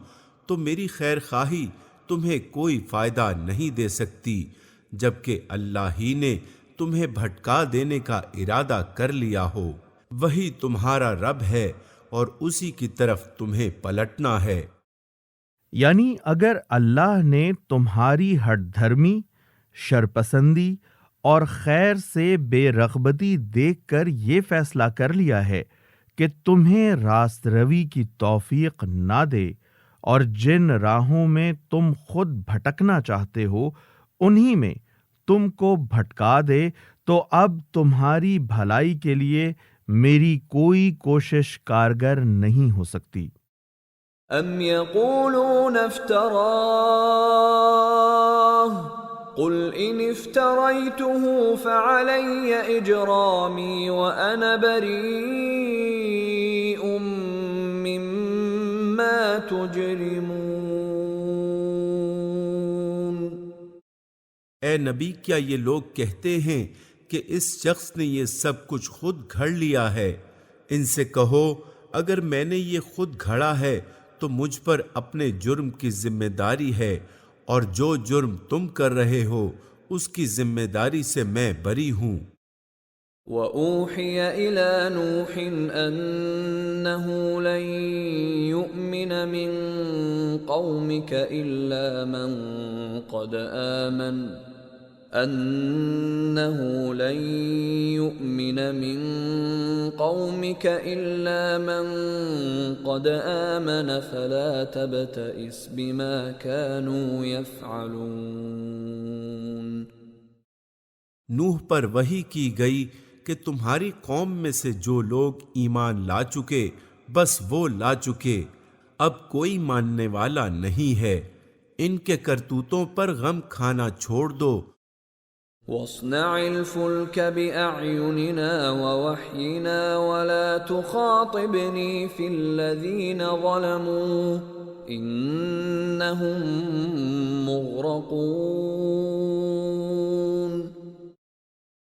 S3: تو میری خیر خواہی تمہیں کوئی فائدہ نہیں دے سکتی، جبکہ اللہ ہی نے تمہیں بھٹکا دینے کا ارادہ کر لیا ہو. وہی تمہارا رب ہے اور اسی کی طرف تمہیں پلٹنا ہے.
S1: یعنی اگر اللہ نے تمہاری ہٹ دھرمی، شرپسندی اور خیر سے بے رغبتی دیکھ کر یہ فیصلہ کر لیا ہے کہ تمہیں راست روی کی توفیق نہ دے اور جن راہوں میں تم خود بھٹکنا چاہتے ہو انہی میں تم کو بھٹکا دے، تو اب تمہاری بھلائی کے لیے میری کوئی کوشش کارگر نہیں ہو سکتی.
S2: ام یقولون افتراہ قل ان افتریته فعلی اجرامی وانا بریء مما تجرمون.
S3: اے نبی، کیا یہ لوگ کہتے ہیں کہ اس شخص نے یہ سب کچھ خود گھڑ لیا ہے؟ ان سے کہو اگر میں نے یہ خود گھڑا ہے تو مجھ پر اپنے جرم کی ذمہ داری ہے، اور جو جرم تم کر رہے ہو اس کی ذمہ داری سے میں بری ہوں.
S2: وَأُوحِيَ إِلَى نُوحٍ أَنَّهُ لَن يُؤْمِنَ مِن قَوْمِكَ إِلَّا مَن قَدْ آمَنَ فَلَا تَبْتَئِسْ بِمَا كَانُوا يَفْعَلُونَ.
S3: نوح پر وحی کی گئی کہ تمہاری قوم میں سے جو لوگ ایمان لا چکے بس وہ لا چکے، اب کوئی ماننے والا نہیں ہے. ان کے کرتوتوں پر غم کھانا چھوڑ دو.
S2: وَاصْنَعِ الْفُلْكَ بِأَعْيُنِنَا وَوَحْيِنَا وَلَا تُخَاطِبْنِي فِي الَّذِينَ ظَلَمُوا إِنَّهُمْ مُغْرَقُونَ.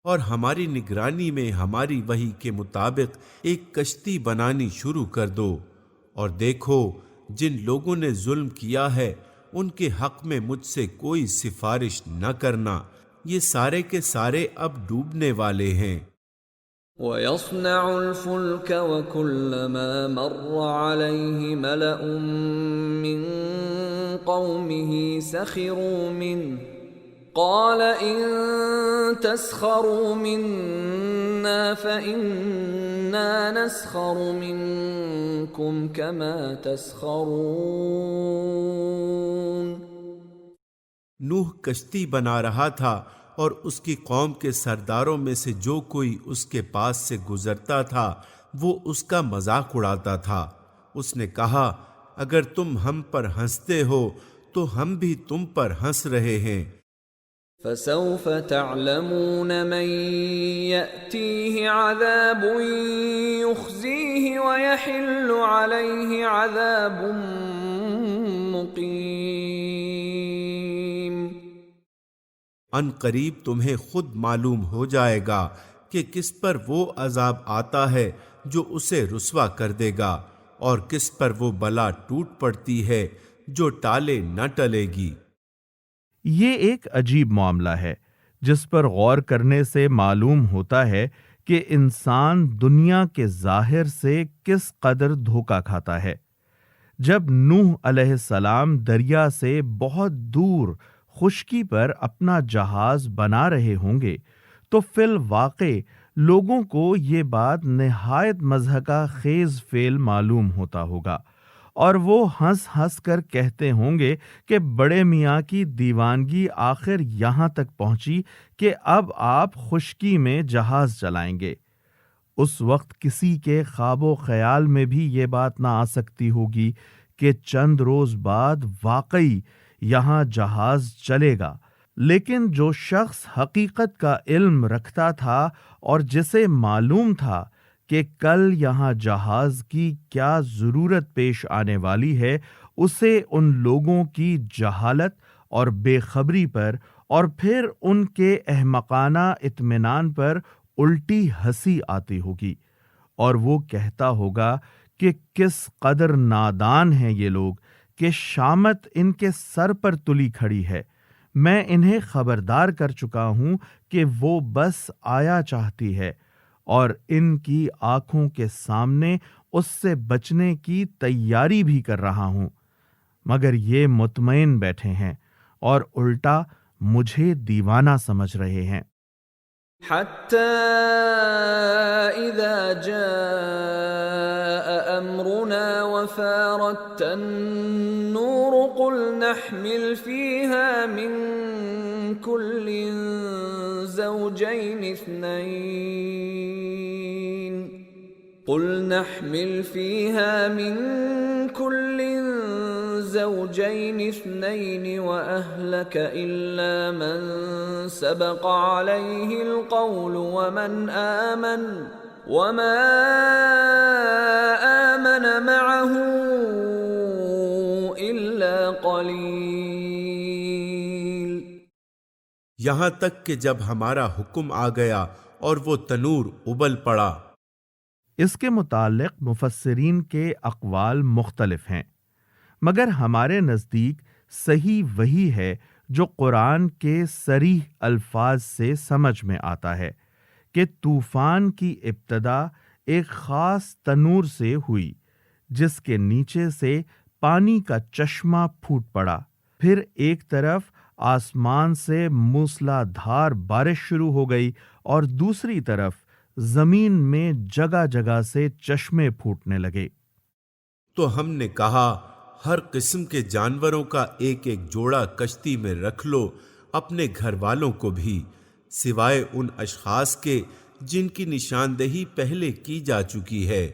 S3: اور ہماری نگرانی میں ہماری وحی کے مطابق ایک کشتی بنانی شروع کر دو، اور دیکھو جن لوگوں نے ظلم کیا ہے ان کے حق میں مجھ سے کوئی سفارش نہ کرنا، یہ سارے کے سارے اب ڈوبنے والے ہیں.
S2: وَيَصْنَعُ الْفُلْكَ وَكُلَّمَا مَرَّ عَلَيْهِ مَلَأٌ مِّن قَوْمِهِ سَخِرُوا مِنْهُ قَالَ إِن تَسْخَرُوا مِنَّا فَإِنَّا نَسْخَرُ مِنكُمْ كَمَا تَسْخَرُونَ.
S3: نوح کشتی بنا رہا تھا اور اس کی قوم کے سرداروں میں سے جو کوئی اس کے پاس سے گزرتا تھا وہ اس کا مذاق اڑاتا تھا. اس نے کہا اگر تم ہم پر ہنستے ہو تو ہم بھی تم پر ہنس رہے ہیں.
S2: فَسَوْفَ تَعْلَمُونَ مَن يَأْتِيهِ عَذَابٌ يُخْزِيهِ وَيَحِلُّ عَلَيْهِ عَذَابٌ مُقِيمٌ.
S3: ان قریب تمہیں خود معلوم ہو جائے گا کہ کس پر وہ عذاب آتا ہے جو اسے رسوا کر دے گا، اور کس پر وہ بلا ٹوٹ پڑتی ہے جو ٹالے نہ ٹلے گی.
S1: یہ ایک عجیب معاملہ ہے جس پر غور کرنے سے معلوم ہوتا ہے کہ انسان دنیا کے ظاہر سے کس قدر دھوکہ کھاتا ہے. جب نوح علیہ السلام دریا سے بہت دور خشکی پر اپنا جہاز بنا رہے ہوں گے تو فی الواقع لوگوں کو یہ بات نہایت مضحکہ خیز فعل معلوم ہوتا ہوگا، اور وہ ہنس ہنس کر کہتے ہوں گے کہ بڑے میاں کی دیوانگی آخر یہاں تک پہنچی کہ اب آپ خشکی میں جہاز چلائیں گے۔ اس وقت کسی کے خواب و خیال میں بھی یہ بات نہ آ سکتی ہوگی کہ چند روز بعد واقعی یہاں جہاز چلے گا، لیکن جو شخص حقیقت کا علم رکھتا تھا اور جسے معلوم تھا کہ کل یہاں جہاز کی کیا ضرورت پیش آنے والی ہے، اسے ان لوگوں کی جہالت اور بے خبری پر اور پھر ان کے احمقانہ اطمینان پر الٹی ہنسی آتی ہوگی، اور وہ کہتا ہوگا کہ کس قدر نادان ہیں یہ لوگ کہ شامت ان کے سر پر تلی کھڑی ہے۔ میں انہیں خبردار کر چکا ہوں کہ وہ بس آیا چاہتی ہے، اور ان کی آنکھوں کے سامنے اس سے بچنے کی تیاری بھی کر رہا ہوں، مگر یہ مطمئن بیٹھے ہیں اور الٹا مجھے دیوانہ سمجھ رہے ہیں۔
S2: حتى إذا جاء أمرنا وفارت النور قل نحمل فيها من كل زوجين اثنين قل نحمل فيها من كل زوجين اثنين وأهلك إلا من سبق عليه القول وما آمن معه إلا قليل۔
S3: یہاں تک کہ جب ہمارا حکم آ گیا اور وہ تنور ابل پڑا۔
S1: اس کے متعلق مفسرین کے اقوال مختلف ہیں، مگر ہمارے نزدیک صحیح وہی ہے جو قرآن کے صریح الفاظ سے سمجھ میں آتا ہے کہ طوفان کی ابتدا ایک خاص تنور سے ہوئی جس کے نیچے سے پانی کا چشمہ پھوٹ پڑا، پھر ایک طرف آسمان سے موسلا دھار بارش شروع ہو گئی اور دوسری طرف زمین میں جگہ جگہ سے چشمے پھوٹنے لگے۔
S3: تو ہم نے کہا ہر قسم کے جانوروں کا ایک ایک جوڑا کشتی میں رکھ لو، اپنے گھر والوں کو بھی، سوائے ان اشخاص کے جن کی نشاندہی پہلے کی جا چکی ہے۔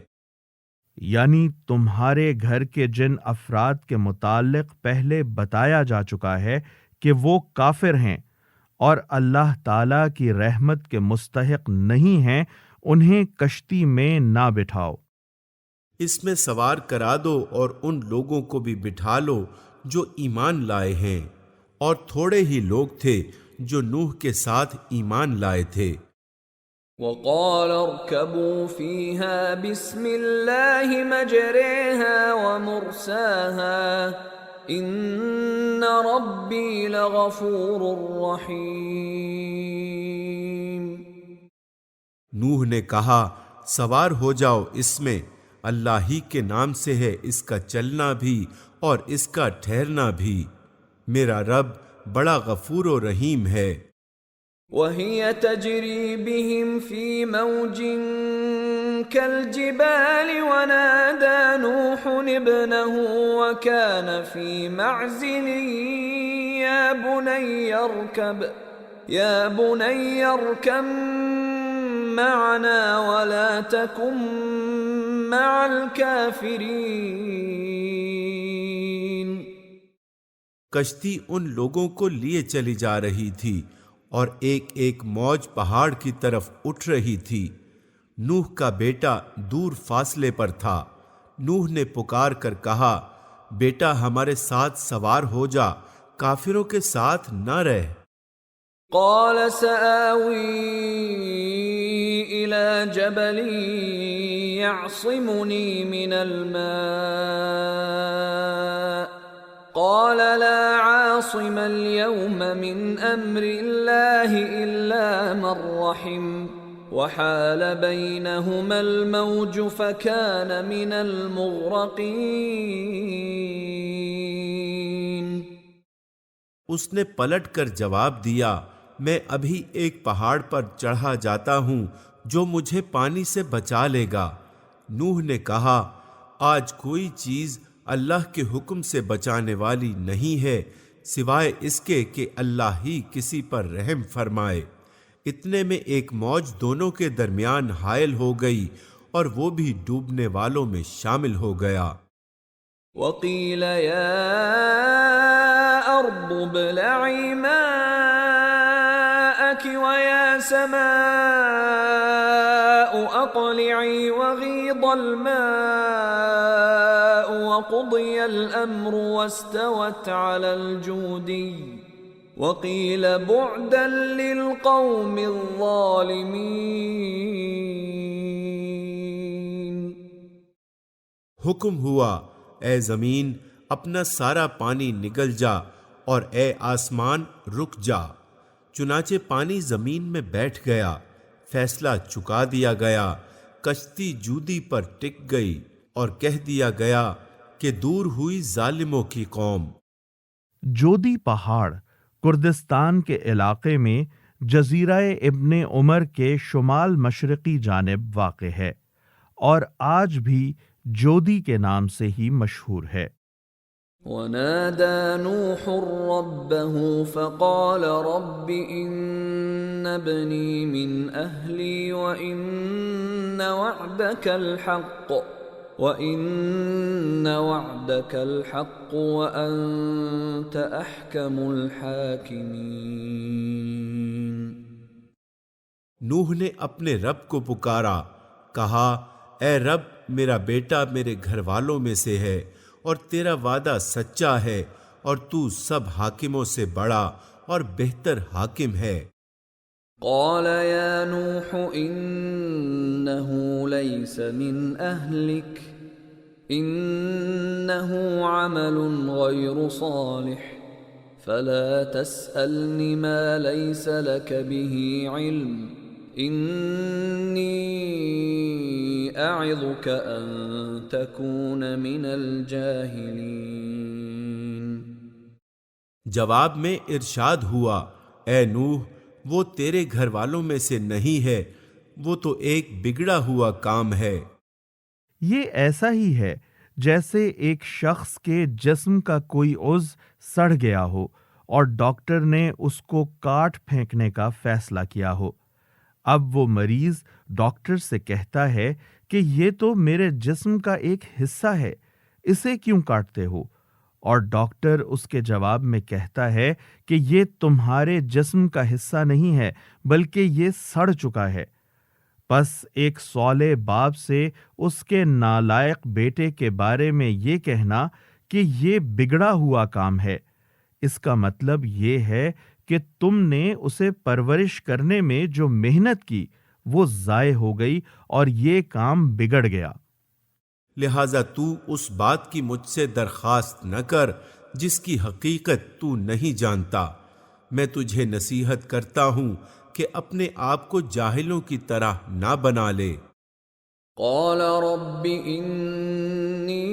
S1: یعنی تمہارے گھر کے جن افراد کے متعلق پہلے بتایا جا چکا ہے کہ وہ کافر ہیں اور اللہ تعالیٰ کی رحمت کے مستحق نہیں ہیں، انہیں کشتی میں نہ بٹھاؤ۔
S3: اس میں سوار کرا دو اور ان لوگوں کو بھی بٹھا لو جو ایمان لائے ہیں، اور تھوڑے ہی لوگ تھے جو نوح کے ساتھ ایمان لائے تھے۔
S2: وقال اركبوا فيها بسم الله مجريها ومرساها ان ربي لغفور رحيم۔
S3: نوح نے کہا سوار ہو جاؤ اس میں، اللہ ہی کے نام سے ہے اس کا چلنا بھی اور اس کا ٹھہرنا بھی، میرا رب بڑا غفور و رحیم ہے۔
S2: وهي تجري بهم في موج كالجبال ونادى نوح ابنه وكان في معزل يا بني اركب معنا ولا تكن مع الكافرين۔
S3: کشتی ان لوگوں کو لیے چلی جا رہی تھی اور ایک ایک موج پہاڑ کی طرف اٹھ رہی تھی۔ نوح کا بیٹا دور فاصلے پر تھا۔ نوح نے پکار کر کہا بیٹا ہمارے ساتھ سوار ہو جا، کافروں کے ساتھ نہ رہ۔
S2: قال سآوي إلى جبل يعصمني من الماء قال لا عاصم اليوم من أمر الله إلا من رحم وحال بينهما الموج فكان من المغرقين۔
S3: اس نے پلٹ کر جواب دیا میں ابھی ایک پہاڑ پر چڑھا جاتا ہوں جو مجھے پانی سے بچا لے گا۔ نوح نے کہا آج کوئی چیز اللہ کے حکم سے بچانے والی نہیں ہے سوائے اس کے کہ اللہ ہی کسی پر رحم فرمائے۔ اتنے میں ایک موج دونوں کے درمیان حائل ہو گئی اور وہ بھی ڈوبنے والوں میں شامل ہو گیا۔
S2: وقیل یا ارض ابلعی ماءک ویا سماء اقلعی وغیض الماء وقضی الامر واستوت علی الجودی وقیل بعدا للقوم الظالمین۔
S3: حکم ہوا اے زمین اپنا سارا پانی نگل جا اور اے آسمان رک جا، چنانچہ پانی زمین میں بیٹھ گیا، فیصلہ چکا دیا گیا، کشتی جودی پر ٹک گئی اور کہہ دیا گیا کہ دور ہوئی ظالموں کی قوم۔
S1: جودی پہاڑ کردستان کے علاقے میں جزیرہ ابن عمر کے شمال مشرقی جانب واقع ہے اور آج بھی جودی کے نام سے ہی مشہور ہے۔
S2: ونادى نوح ربه فقال رب إن ابني من أهلي وإن وعدك الحق وأنت أحكم الحاكمين۔
S3: نوح نے اپنے رب کو پکارا، کہا اے رب میرا بیٹا میرے گھر والوں میں سے ہے اور تیرا وعدہ سچا ہے اور تو سب حاکموں سے بڑا اور بہتر حاکم ہے۔
S2: قال يا نوح إنه ليس من أهلك إنه عمل غير صالح فلا تسألني ما ليس لك به علم إني أعظك أن تكون من الجاهلين۔
S3: جواب میں ارشاد ہوا اے نوح وہ تیرے گھر والوں میں سے نہیں ہے، وہ تو ایک بگڑا ہوا کام ہے۔
S1: یہ ایسا ہی ہے جیسے ایک شخص کے جسم کا کوئی عضو سڑ گیا ہو اور ڈاکٹر نے اس کو کاٹ پھینکنے کا فیصلہ کیا ہو۔ اب وہ مریض ڈاکٹر سے کہتا ہے کہ یہ تو میرے جسم کا ایک حصہ ہے، اسے کیوں کاٹتے ہو؟ اور ڈاکٹر اس کے جواب میں کہتا ہے کہ یہ تمہارے جسم کا حصہ نہیں ہے بلکہ یہ سڑ چکا ہے۔ پس ایک صالح باپ سے اس کے نالائق بیٹے کے بارے میں یہ کہنا کہ یہ بگڑا ہوا کام ہے، اس کا مطلب یہ ہے کہ تم نے اسے پرورش کرنے میں جو محنت کی وہ ضائع ہو گئی اور یہ کام بگڑ گیا۔
S3: لہذا تو اس بات کی مجھ سے درخواست نہ کر جس کی حقیقت تو نہیں جانتا۔ میں تجھے نصیحت کرتا ہوں کہ اپنے آپ کو جاہلوں کی طرح نہ بنا لے۔
S2: قال رب انی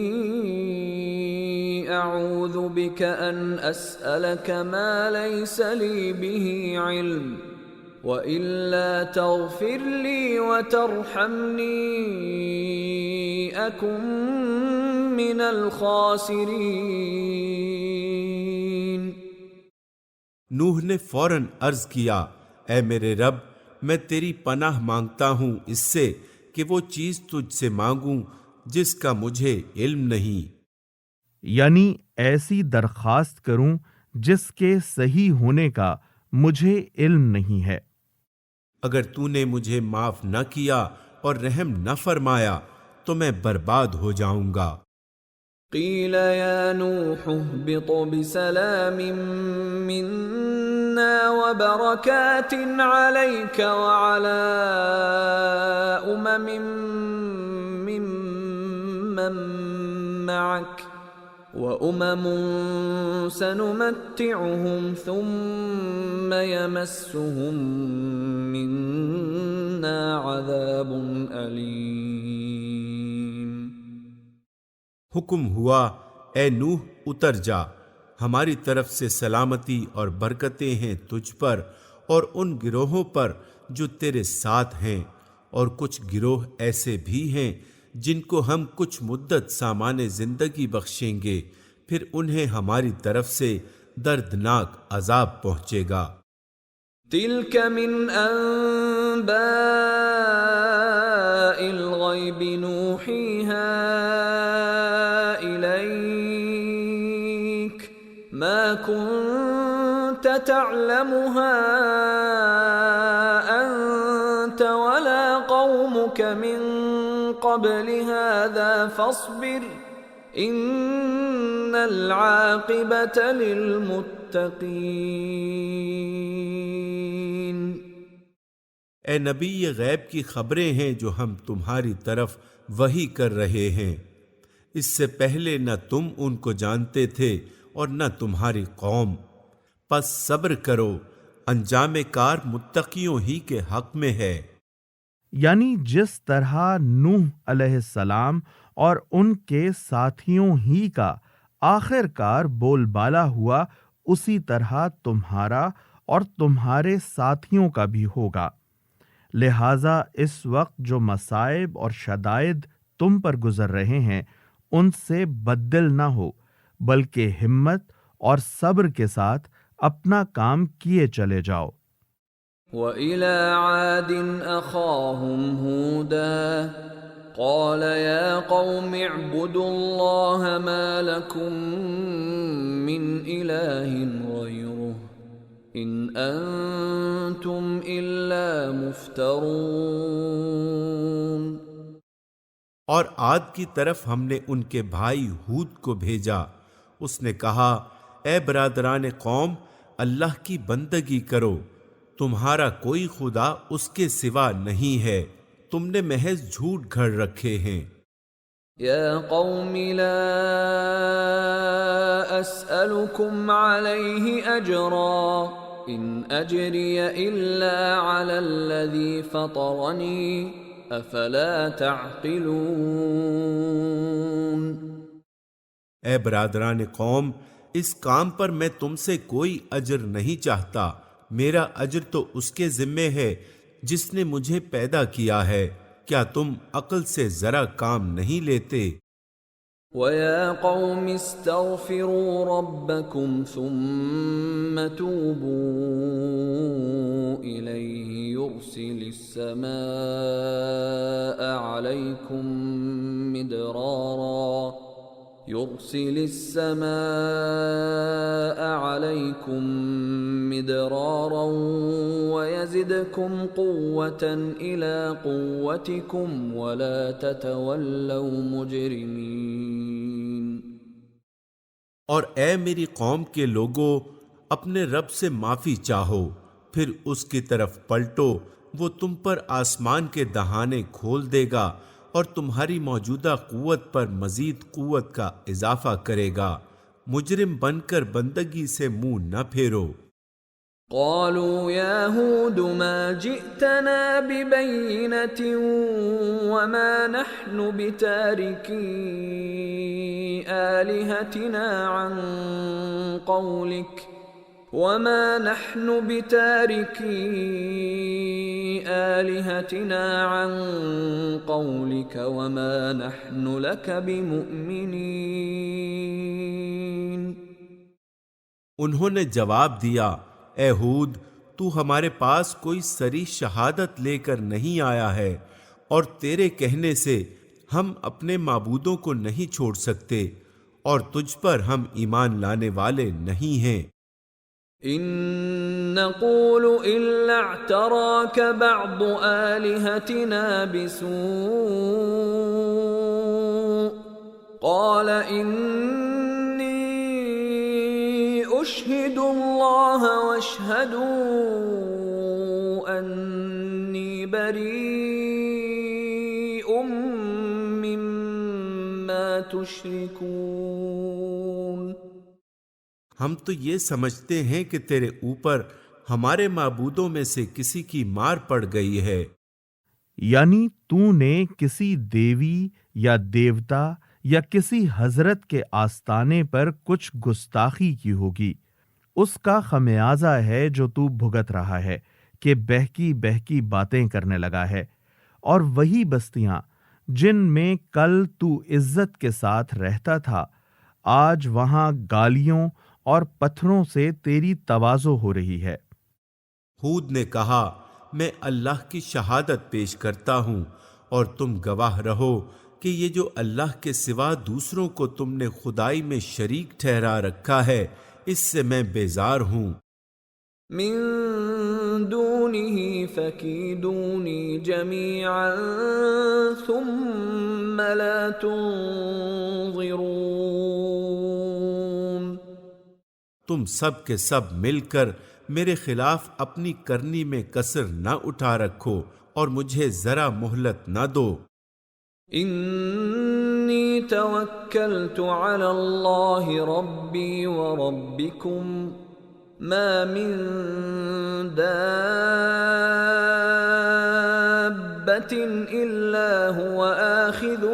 S2: اعوذ بک ان اسألک ما لیس لی به علم وَإِلَّا تَغْفِرْ لِي وَتَرْحَمْنِي أَكُن مِّنَ الْخَاسِرِينَ۔
S3: نوح نے فوراً عرض کیا اے میرے رب میں تیری پناہ مانگتا ہوں اس سے کہ وہ چیز تجھ سے مانگوں جس کا مجھے علم نہیں،
S1: یعنی ایسی درخواست کروں جس کے صحیح ہونے کا مجھے علم نہیں ہے۔
S3: اگر تو نے مجھے معاف نہ کیا اور رحم نہ فرمایا تو میں برباد ہو جاؤں گا۔
S2: قیل یا نوح اہبط بسلام منا وبرکات علیک وعلی ممن معک وَأُمَمٌ سَنُمَتِّعُهُمْ ثُمَّ يَمَسُّهُم مِّنَّا عَذَابٌ أَلِيمٌ۔
S3: حکم ہوا اے نوح اتر جا، ہماری طرف سے سلامتی اور برکتیں ہیں تجھ پر اور ان گروہوں پر جو تیرے ساتھ ہیں، اور کچھ گروہ ایسے بھی ہیں جن کو ہم کچھ مدت سامان زندگی بخشیں گے، پھر انہیں ہماری طرف سے دردناک عذاب پہنچے گا۔
S2: تلك من انباء الغیب نوحیها الیک ما كنت تعلمها انت ولا قومك من قبل هذا فاصبر ان العاقبۃ للمتقین۔
S3: اے نبی، یہ غیب کی خبریں ہیں جو ہم تمہاری طرف وحی کر رہے ہیں، اس سے پہلے نہ تم ان کو جانتے تھے اور نہ تمہاری قوم، پس صبر کرو، انجام کار متقیوں ہی کے حق میں ہے۔
S1: یعنی جس طرح نوح علیہ السلام اور ان کے ساتھیوں ہی کا آخر کار بول بالا ہوا، اسی طرح تمہارا اور تمہارے ساتھیوں کا بھی ہوگا۔ لہٰذا اس وقت جو مصائب اور شدائد تم پر گزر رہے ہیں ان سے بددل نہ ہو، بلکہ ہمت اور صبر کے ساتھ اپنا کام کیے چلے جاؤ۔
S2: وَإِلَى عَادٍ أَخَاهُمْ هُودًا قَالَ يَا قَوْمِ اعْبُدُوا اللَّهَ مَا لَكُمْ مِنْ إِلَٰهٍ غَيْرُهُ إِنْ أَنْتُمْ إِلَّا مُفْتَرُونَ۔
S3: اور عاد کی طرف ہم نے ان کے بھائی ہود کو بھیجا، اس نے کہا، اے برادران قوم، اللہ کی بندگی کرو، تمہارا کوئی خدا اس کے سوا نہیں ہے، تم نے محض جھوٹ گھڑ رکھے ہیں۔
S2: یا قوم لا اسألکم علیہ اجرا ان اجری الا علی الذی فطرنی افلا تعقلون۔
S3: اے برادران قوم، اس کام پر میں تم سے کوئی اجر نہیں چاہتا، میرا اجر تو اس کے ذمے ہے جس نے مجھے پیدا کیا ہے، کیا تم عقل سے ذرا کام نہیں لیتے؟
S2: وَيَا قَوْمِ اسْتَغْفِرُوا رَبَّكُمْ ثُمَّ تُوبُوا إِلَيْهِ يُرْسِلِ السَّمَاءَ عَلَيْكُمْ مِدْرَارًا وَيَزِدْكُمْ قُوَّةً إِلَى قُوَّتِكُمْ وَلَا تَتَوَلَّوْا مُجْرِمِينَ۔
S3: اور اے میری قوم کے لوگو، اپنے رب سے معافی چاہو، پھر اس کی طرف پلٹو، وہ تم پر آسمان کے دہانے کھول دے گا اور تمہاری موجودہ قوت پر مزید قوت کا اضافہ کرے گا، مجرم بن کر بندگی سے منہ نہ پھیرو۔
S2: قالوا يا هود ما جئتنا ببينة وما نحن بتاركي آلهتنا عن قولك وما نحن لك بمؤمنين۔
S3: انہوں نے جواب دیا، اے ہود، تو ہمارے پاس کوئی سری شہادت لے کر نہیں آیا ہے، اور تیرے کہنے سے ہم اپنے معبودوں کو نہیں چھوڑ سکتے، اور تجھ پر ہم ایمان لانے والے نہیں ہیں۔
S2: إن نقول إلا اعتراك بعض آلهتنا بسوء قال إني أشهد الله واشهدوا أني بريء مما تشركون۔
S3: ہم تو یہ سمجھتے ہیں کہ تیرے اوپر ہمارے معبودوں میں سے کسی کی مار پڑ گئی ہے،
S1: یعنی تو نے کسی دیوی یا دیوتا یا کسی حضرت کے آستانے پر کچھ گستاخی کی ہوگی، اس کا خمیازہ ہے جو تو بھگت رہا ہے کہ بہکی بہکی باتیں کرنے لگا ہے، اور وہی بستیاں جن میں کل تو عزت کے ساتھ رہتا تھا، آج وہاں گالیوں اور پتھروں سے تیری تواضع ہو رہی ہے۔
S3: ہود نے کہا، میں اللہ کی شہادت پیش کرتا ہوں اور تم گواہ رہو کہ یہ جو اللہ کے سوا دوسروں کو تم نے خدائی میں شریک ٹھہرا رکھا ہے، اس سے میں بیزار ہوں۔
S2: من دونه فكيدوني جميعا ثم لا تنظرون۔
S3: تم سب کے سب مل کر میرے خلاف اپنی کرنی میں کسر نہ اٹھا رکھو اور مجھے ذرا مہلت نہ دو۔
S2: انی توکلت علی اللہ ربی وربکم ما من دابة الا هو آخذ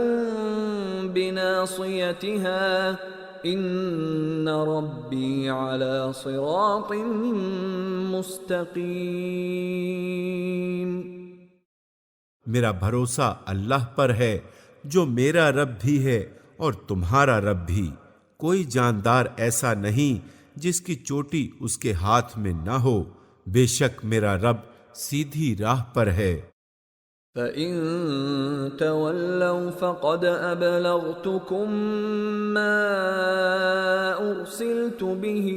S2: بناصیتها ان ربی علی صراط مستقیم۔
S3: میرا بھروسہ اللہ پر ہے جو میرا رب بھی ہے اور تمہارا رب بھی۔ کوئی جاندار ایسا نہیں جس کی چوٹی اس کے ہاتھ میں نہ ہو، بے شک میرا رب سیدھی راہ پر ہے۔
S2: فَإِن تَوَلَّوْا فَقَدْ أَبْلَغْتُكُم مَّا أُرْسِلْتُ بِهِ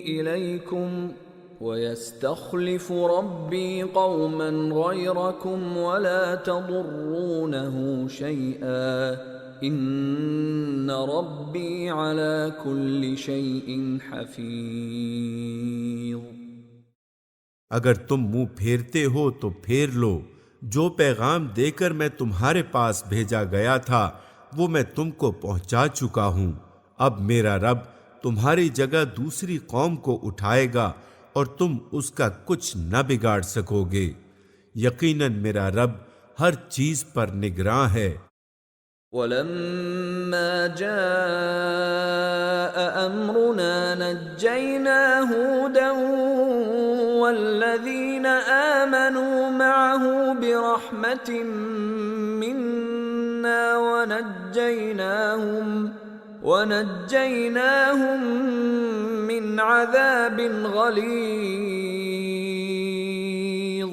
S2: إِلَيْكُمْ وَيَسْتَخْلِفُ رَبِّي قَوْمًا غَيْرَكُمْ وَلَا تَضُرُّونَهُ شَيْئًا إِنَّ رَبِّي عَلَى كُلِّ شَيْءٍ حَفِيظٌ۔
S3: اگر تم منہ پھیرتے ہو تو پھیر لو، جو پیغام دے کر میں تمہارے پاس بھیجا گیا تھا وہ میں تم کو پہنچا چکا ہوں۔ اب میرا رب تمہاری جگہ دوسری قوم کو اٹھائے گا اور تم اس کا کچھ نہ بگاڑ سکو گے۔ یقیناً میرا رب ہر چیز پر نگراں ہے۔
S2: وَلَمَّا جَاءَ أَمْرُنَا نَجَّيْنَا هُودًا وَالَّذِينَ آمَنُوا مَعَهُ بِرَحْمَةٍ مِنَّا وَنَجَّيْنَاهُمْ مِنْ عَذَابٍ غَلِيظٍ۔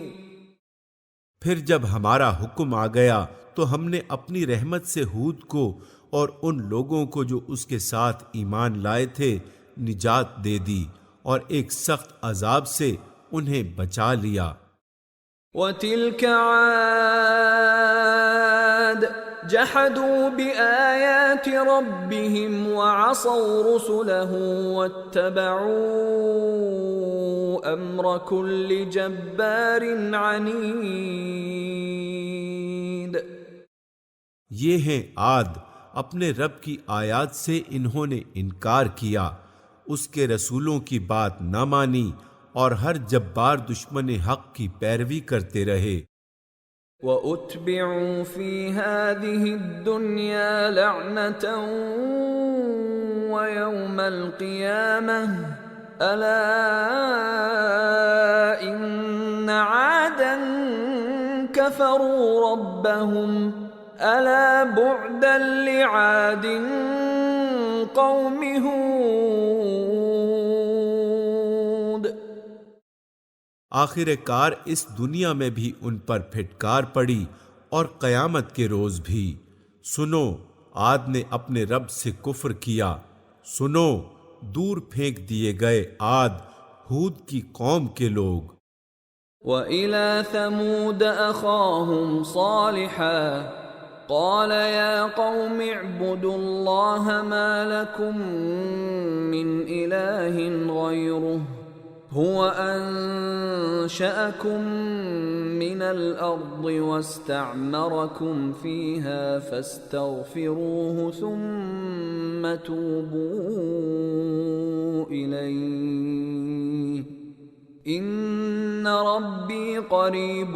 S3: پھر جب ہمارا حکم آ گیا تو ہم نے اپنی رحمت سے ہود کو اور ان لوگوں کو جو اس کے ساتھ ایمان لائے تھے نجات دے دی اور ایک سخت عذاب سے انہیں بچا لیا۔
S2: وَتِلْكَ عَادٌ جَحَدُوا بِآيَاتِ رَبِّهِمْ وَعَصَوْا رُسُلَهُ وَاتَّبَعُوا أَمْرَ كُلِّ جَبَّارٍ عَنِيدٍ۔
S3: یہ ہیں عاد، اپنے رب کی آیات سے انہوں نے انکار کیا، اس کے رسولوں کی بات نہ مانی اور ہر جبار دشمن حق کی پیروی کرتے رہے۔
S2: وَأُتْبِعُوا فِي هَذِهِ الدُّنْيَا لَعْنَةً وَيَوْمَ الْقِيَامَةِ أَلَا إِنَّ عَادًا كَفَرُوا رَبَّهُمْ أَلَا بُعْدًا لِعَادٍ قَوْمِ ہود۔
S3: آخر کار اس دنیا میں بھی ان پر پھٹکار پڑی اور قیامت کے روز بھی۔ سنو، عاد نے اپنے رب سے کفر کیا۔ سنو، دور پھینک دیے گئے عاد، ہود کی قوم کے لوگ۔
S2: وَإِلَى ثَمُودَ أَخَاهُمْ صَالِحًا قَالَ يَا قَوْمِ اعْبُدُوا اللَّهَ مَا لَكُمْ مِنْ إِلَٰهٍ غَيْرُهُ هُوَ أَنشَأَكُم مِّنَ الْأَرْضِ وَاسْتَعْمَرَكُمْ فِيهَا فَاسْتَغْفِرُوهُ ثُمَّ تُوبُوا إِلَيْهِ إِنَّ رَبِّي قَرِيبٌ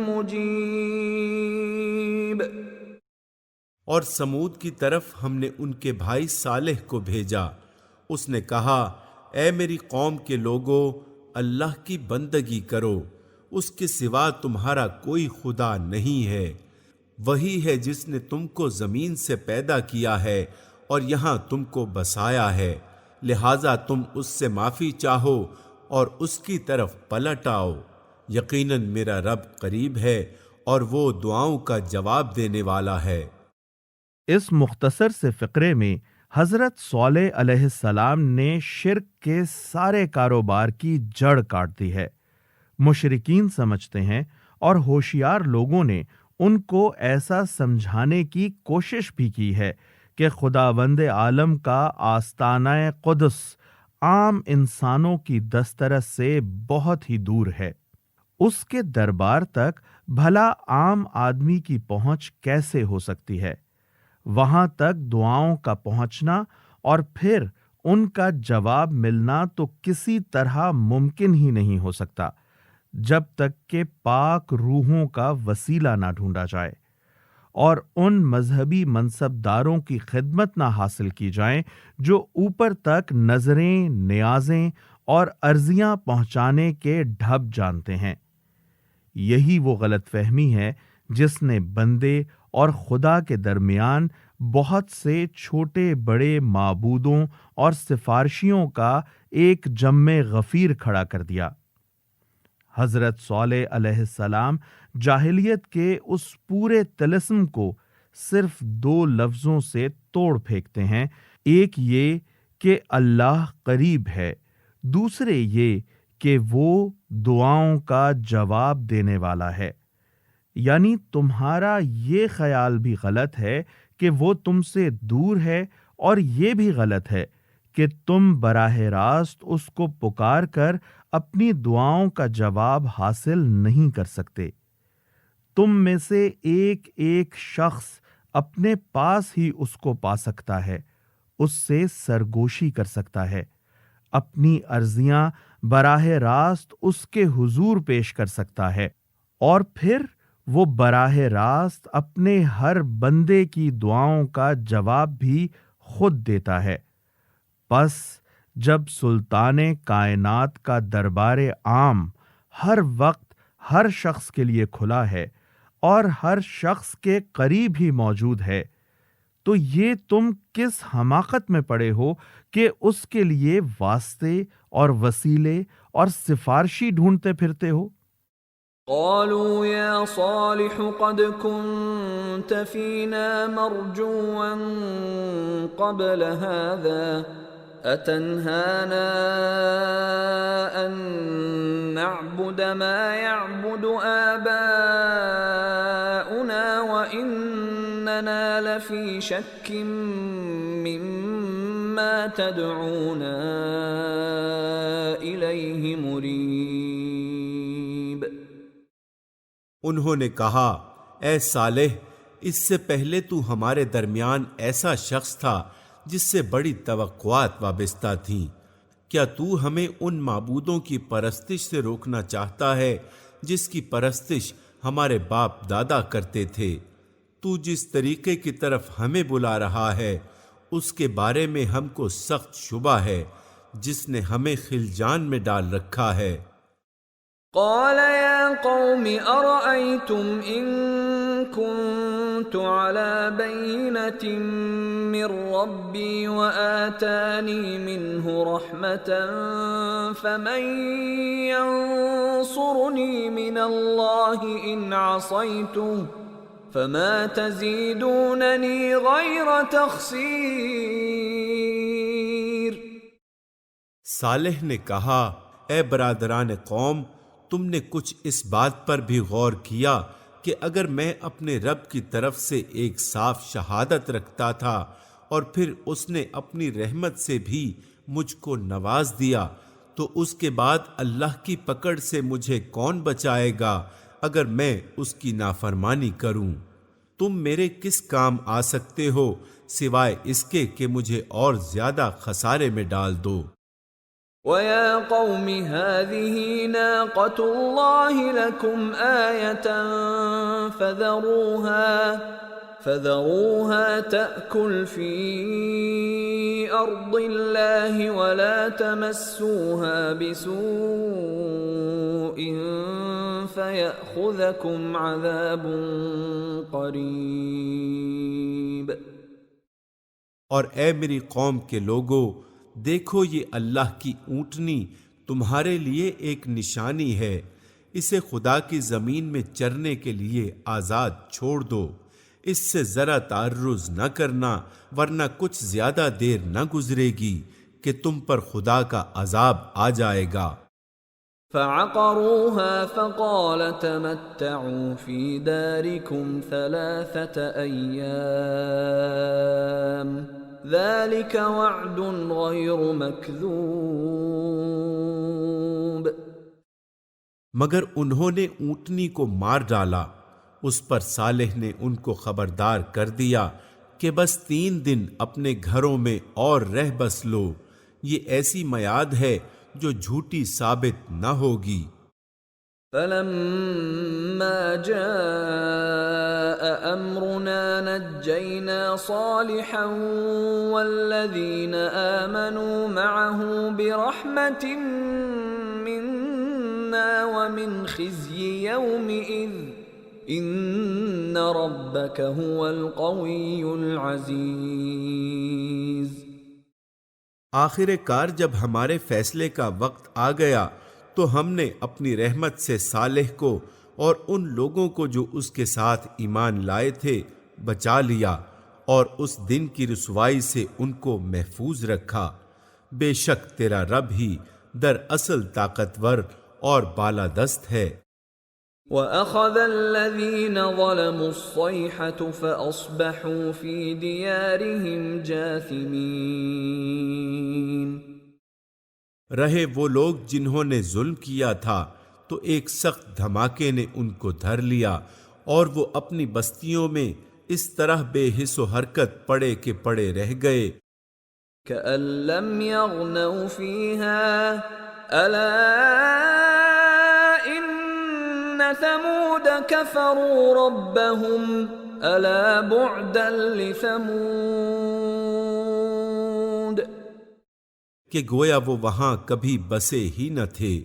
S2: مُجِيبٌ۔
S3: اور سمود کی طرف ہم نے ان کے بھائی صالح کو بھیجا۔ اس نے کہا، اے میری قوم کے لوگو، اللہ کی بندگی کرو، اس کے سوا تمہارا کوئی خدا نہیں ہے، وہی ہے جس نے تم کو زمین سے پیدا کیا ہے اور یہاں تم کو بسایا ہے، لہٰذا تم اس سے معافی چاہو اور اس کی طرف پلٹ آؤ، یقیناً میرا رب قریب ہے اور وہ دعاؤں کا جواب دینے والا ہے۔
S1: اس مختصر سے فقرے میں حضرت صالح علیہ السلام نے شرک کے سارے کاروبار کی جڑ کاٹ دی ہے۔ مشرکین سمجھتے ہیں اور ہوشیار لوگوں نے ان کو ایسا سمجھانے کی کوشش بھی کی ہے کہ خداوند عالم کا آستانہ قدس عام انسانوں کی دسترس سے بہت ہی دور ہے۔ اس کے دربار تک بھلا عام آدمی کی پہنچ کیسے ہو سکتی ہے؟ وہاں تک دعاؤں کا پہنچنا اور پھر ان کا جواب ملنا تو کسی طرح ممکن ہی نہیں ہو سکتا جب تک کہ پاک روحوں کا وسیلہ نہ ڈھونڈا جائے اور ان مذہبی منصبداروں کی خدمت نہ حاصل کی جائیں جو اوپر تک نظریں، نیازیں اور عرضیاں پہنچانے کے ڈھب جانتے ہیں۔ یہی وہ غلط فہمی ہے جس نے بندے اور خدا کے درمیان بہت سے چھوٹے بڑے معبودوں اور سفارشیوں کا ایک جم غفیر کھڑا کر دیا۔ حضرت صالح علیہ السلام جاہلیت کے اس پورے طلسم کو صرف 2 لفظوں سے توڑ پھینکتے ہیں، ایک یہ کہ اللہ قریب ہے، دوسرے یہ کہ وہ دعاؤں کا جواب دینے والا ہے۔ یعنی تمہارا یہ خیال بھی غلط ہے کہ وہ تم سے دور ہے، اور یہ بھی غلط ہے کہ تم براہ راست اس کو پکار کر اپنی دعاؤں کا جواب حاصل نہیں کر سکتے۔ تم میں سے ایک ایک شخص اپنے پاس ہی اس کو پا سکتا ہے، اس سے سرگوشی کر سکتا ہے، اپنی عرضیاں براہ راست اس کے حضور پیش کر سکتا ہے، اور پھر وہ براہ راست اپنے ہر بندے کی دعاؤں کا جواب بھی خود دیتا ہے۔ پس جب سلطان کائنات کا دربار عام ہر وقت ہر شخص کے لیے کھلا ہے اور ہر شخص کے قریب ہی موجود ہے، تو یہ تم کس حماقت میں پڑے ہو کہ اس کے لیے واسطے اور وسیلے اور سفارشی ڈھونڈتے پھرتے ہو؟
S2: قالوا يا صالح قد كنت فينا مرجوا قبل هذا أتنهانا أن نعبد ما يعبد آباؤنا وإننا لفي شك مما تدعونا إليه مريب۔
S3: انہوں نے کہا، اے صالح، اس سے پہلے تو ہمارے درمیان ایسا شخص تھا جس سے بڑی توقعات وابستہ تھیں، کیا تو ہمیں ان معبودوں کی پرستش سے روکنا چاہتا ہے جس کی پرستش ہمارے باپ دادا کرتے تھے؟ تو جس طریقے کی طرف ہمیں بلا رہا ہے اس کے بارے میں ہم کو سخت شبہ ہے جس نے ہمیں خلجان میں ڈال رکھا ہے۔
S2: قال يا قوم أرأيتم إن كنت على بينة من ربي وآتاني منه رحمة فمن ينصرني من الله إن عصيته فما تزيدونني غير تخسير۔
S3: صالح نے کہا، اے برادران قوم، تم نے کچھ اس بات پر بھی غور کیا کہ اگر میں اپنے رب کی طرف سے ایک صاف شہادت رکھتا تھا اور پھر اس نے اپنی رحمت سے بھی مجھ کو نواز دیا تو اس کے بعد اللہ کی پکڑ سے مجھے کون بچائے گا اگر میں اس کی نافرمانی کروں؟ تم میرے کس کام آ سکتے ہو سوائے اس کے کہ مجھے اور زیادہ خسارے میں ڈال دو۔
S2: وَيَا قَوْمِ هَٰذِهِ نَاقَةُ اللَّهِ لَكُمْ آيَةً فذروها تأكل في أرض الله ولا تمسوها بسوء فيأخذكم عذاب قریب۔
S3: اور اے میری قوم کے لوگو، دیکھو یہ اللہ کی اونٹنی تمہارے لیے ایک نشانی ہے، اسے خدا کی زمین میں چرنے کے لیے آزاد چھوڑ دو، اس سے ذرا تعرض نہ کرنا، ورنہ کچھ زیادہ دیر نہ گزرے گی کہ تم پر خدا کا عذاب آ جائے گا۔
S2: فعقروها فقال تمتعوا في داركم 3 أيام ذلك وعد غير مكذوب۔
S3: مگر انہوں نے اونٹنی کو مار ڈالا، اس پر صالح نے ان کو خبردار کر دیا کہ بس 3 دن اپنے گھروں میں اور رہ بس لو، یہ ایسی میعاد ہے جو جھوٹی ثابت نہ ہوگی۔
S2: فلما جاء أمرنا نجينا صالحا والذين آمنوا معه برحمة منا ومن خزي يومئذ إن ربك هو القوي العزيز۔
S3: آخر کار جب ہمارے فیصلے کا وقت آ گیا تو ہم نے اپنی رحمت سے صالح کو اور ان لوگوں کو جو اس کے ساتھ ایمان لائے تھے بچا لیا، اور اس دن کی رسوائی سے ان کو محفوظ رکھا۔ بے شک تیرا رب ہی دراصل طاقتور اور بالادست ہے۔
S2: وَأَخَذَ الَّذِينَ ظَلَمُوا الصَّيْحَةُ فَأَصْبَحُوا فِي دِيَارِهِمْ جَاثِمِينَ۔
S3: رہے وہ لوگ جنہوں نے ظلم کیا تھا تو ایک سخت دھماکے نے ان کو دھر لیا، اور وہ اپنی بستیوں میں اس طرح بے حس و حرکت پڑے کے پڑے رہ گئے۔
S2: كَأَن لَّمْ يَغْنَوْا فِيهَا أَلَا إِنَّ ثَمُودَ كَفَرُوا رَبَّهُمْ أَلَا بُعْدًا لِثَمُودَ۔
S3: کہ گویا وہ وہاں کبھی بسے ہی نہ تھے۔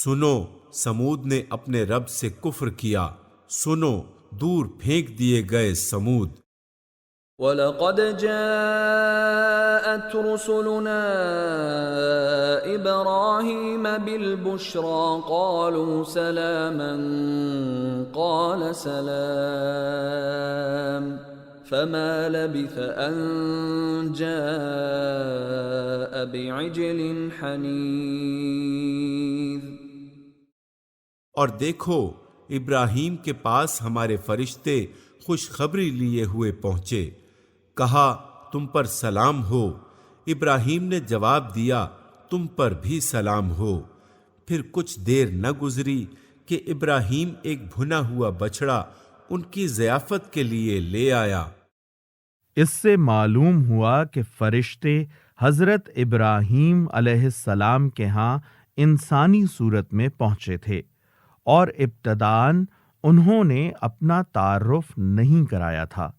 S3: سنو، سمود نے اپنے رب سے کفر کیا، سنو، دور پھینک دیے گئے سمود۔
S2: وَلَقَدْ جَاءَتْ رُسُلُنَا إِبْرَاهِيمَ بِالْبُشْرَى قَالُوا سَلَامًا قَالَ سَلَامٌ فَمَا لَبِثَ أَن جَاءَ بِعِجْلٍ حَنِيذٍ۔
S3: اور دیکھو، ابراہیم کے پاس ہمارے فرشتے خوشخبری لیے ہوئے پہنچے، کہا تم پر سلام ہو۔ ابراہیم نے جواب دیا تم پر بھی سلام ہو۔ پھر کچھ دیر نہ گزری کہ ابراہیم ایک بھنا ہوا بچڑا ان کی ضیافت کے لیے لے آیا۔
S1: اس سے معلوم ہوا کہ فرشتے حضرت ابراہیم علیہ السلام کے ہاں انسانی صورت میں پہنچے تھے، اور ابتداً انہوں نے اپنا تعارف نہیں کرایا تھا،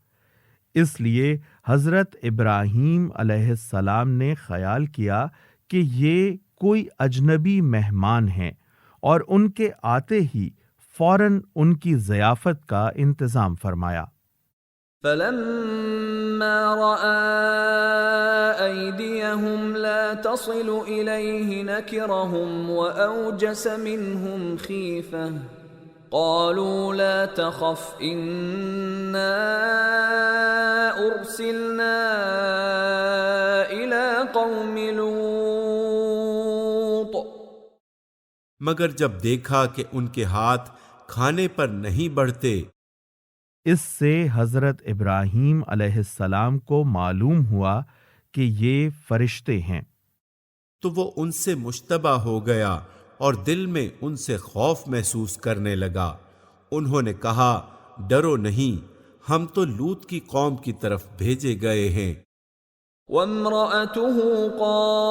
S1: اس لیے حضرت ابراہیم علیہ السلام نے خیال کیا کہ یہ کوئی اجنبی مہمان ہیں، اور ان کے آتے ہی فوراً ان کی ضیافت کا انتظام فرمایا۔
S2: فَلَمَّا رَأَىٰ أَيْدِيَهُمْ لَا تَصِلُ إِلَيْهِ نَكِرَهُمْ وَأَوْجَسَ مِنْهُمْ خِيفَةً قَالُوا لَا تَخَفْ إِنَّا أُرْسِلْنَا إِلَىٰ قَوْمِ لُوطٍ۔
S3: مگر جب دیکھا کہ ان کے ہاتھ کھانے پر نہیں بڑھتے،
S1: اس سے حضرت ابراہیم علیہ السلام کو معلوم ہوا کہ یہ فرشتے ہیں،
S3: تو وہ ان سے مشتبہ ہو گیا اور دل میں ان سے خوف محسوس کرنے لگا۔ انہوں نے کہا ڈرو نہیں، ہم تو لوط کی قوم کی طرف بھیجے گئے ہیں۔
S2: وَامْرَأَتُهُ قَائِمَةٌ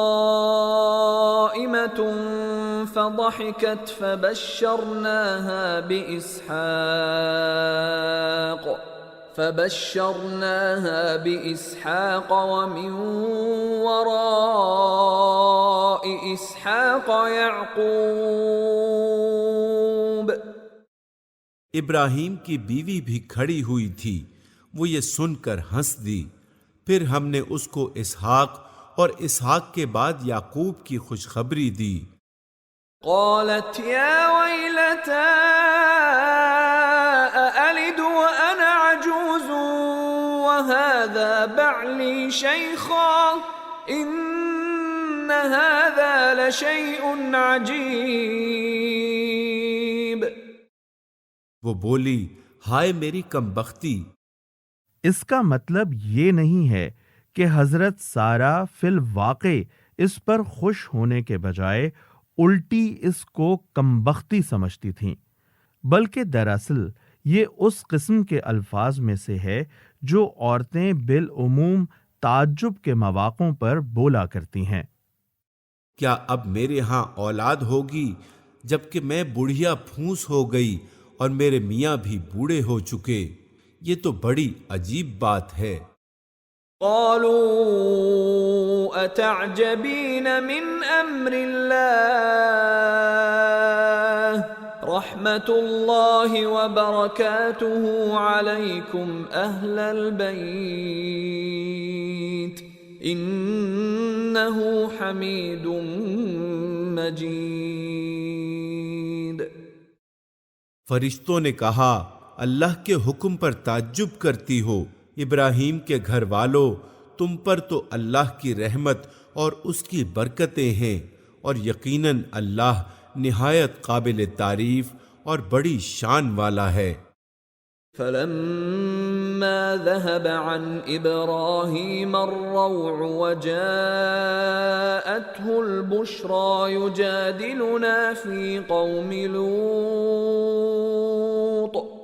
S2: فَضَحِكَتْ فَبَشَّرْنَاهَا بِإِسْحَاقَ فبشرناها بإسحاق ومن وراء إسحاق يعقوب.
S3: ابراہیم کی بیوی بھی کھڑی ہوئی تھی، وہ یہ سن کر ہنس دی، پھر ہم نے اس کو اسحاق اور اسحاق کے بعد یعقوب کی خوشخبری دی۔
S2: قالت يا ويلتى أألد وأنا عجوز وهذا بعلي شيخا إن هذا لشيء عجيب.
S3: وہ بولی، ہائے میری کم بختی۔
S1: اس کا مطلب یہ نہیں ہے کہ حضرت سارہ فی الواقع اس پر خوش ہونے کے بجائے الٹی اس کو کمبختی سمجھتی تھیں، بلکہ دراصل یہ اس قسم کے الفاظ میں سے ہے جو عورتیں بالعموم تعجب کے مواقعوں پر بولا کرتی ہیں۔
S3: کیا اب میرے ہاں اولاد ہوگی جبکہ میں بڑھیا پھونس ہو گئی اور میرے میاں بھی بوڑھے ہو چکے؟ یہ تو بڑی عجیب بات ہے۔
S2: قالوا أتعجبين من أمر الله رحمة الله وبركاته عليكم أهل البيت إنه حميد مجيد.
S3: فرشتوں نے کہا، اللہ کے حکم پر تعجب کرتی ہو؟ ابراہیم کے گھر والوں، تم پر تو اللہ کی رحمت اور اس کی برکتیں ہیں، اور یقیناً اللہ نہایت قابل تعریف اور بڑی شان والا ہے۔
S2: فلما ذهب عن إبراهيم الروع وجاءته البشرى يجادلنا في قوم لوط.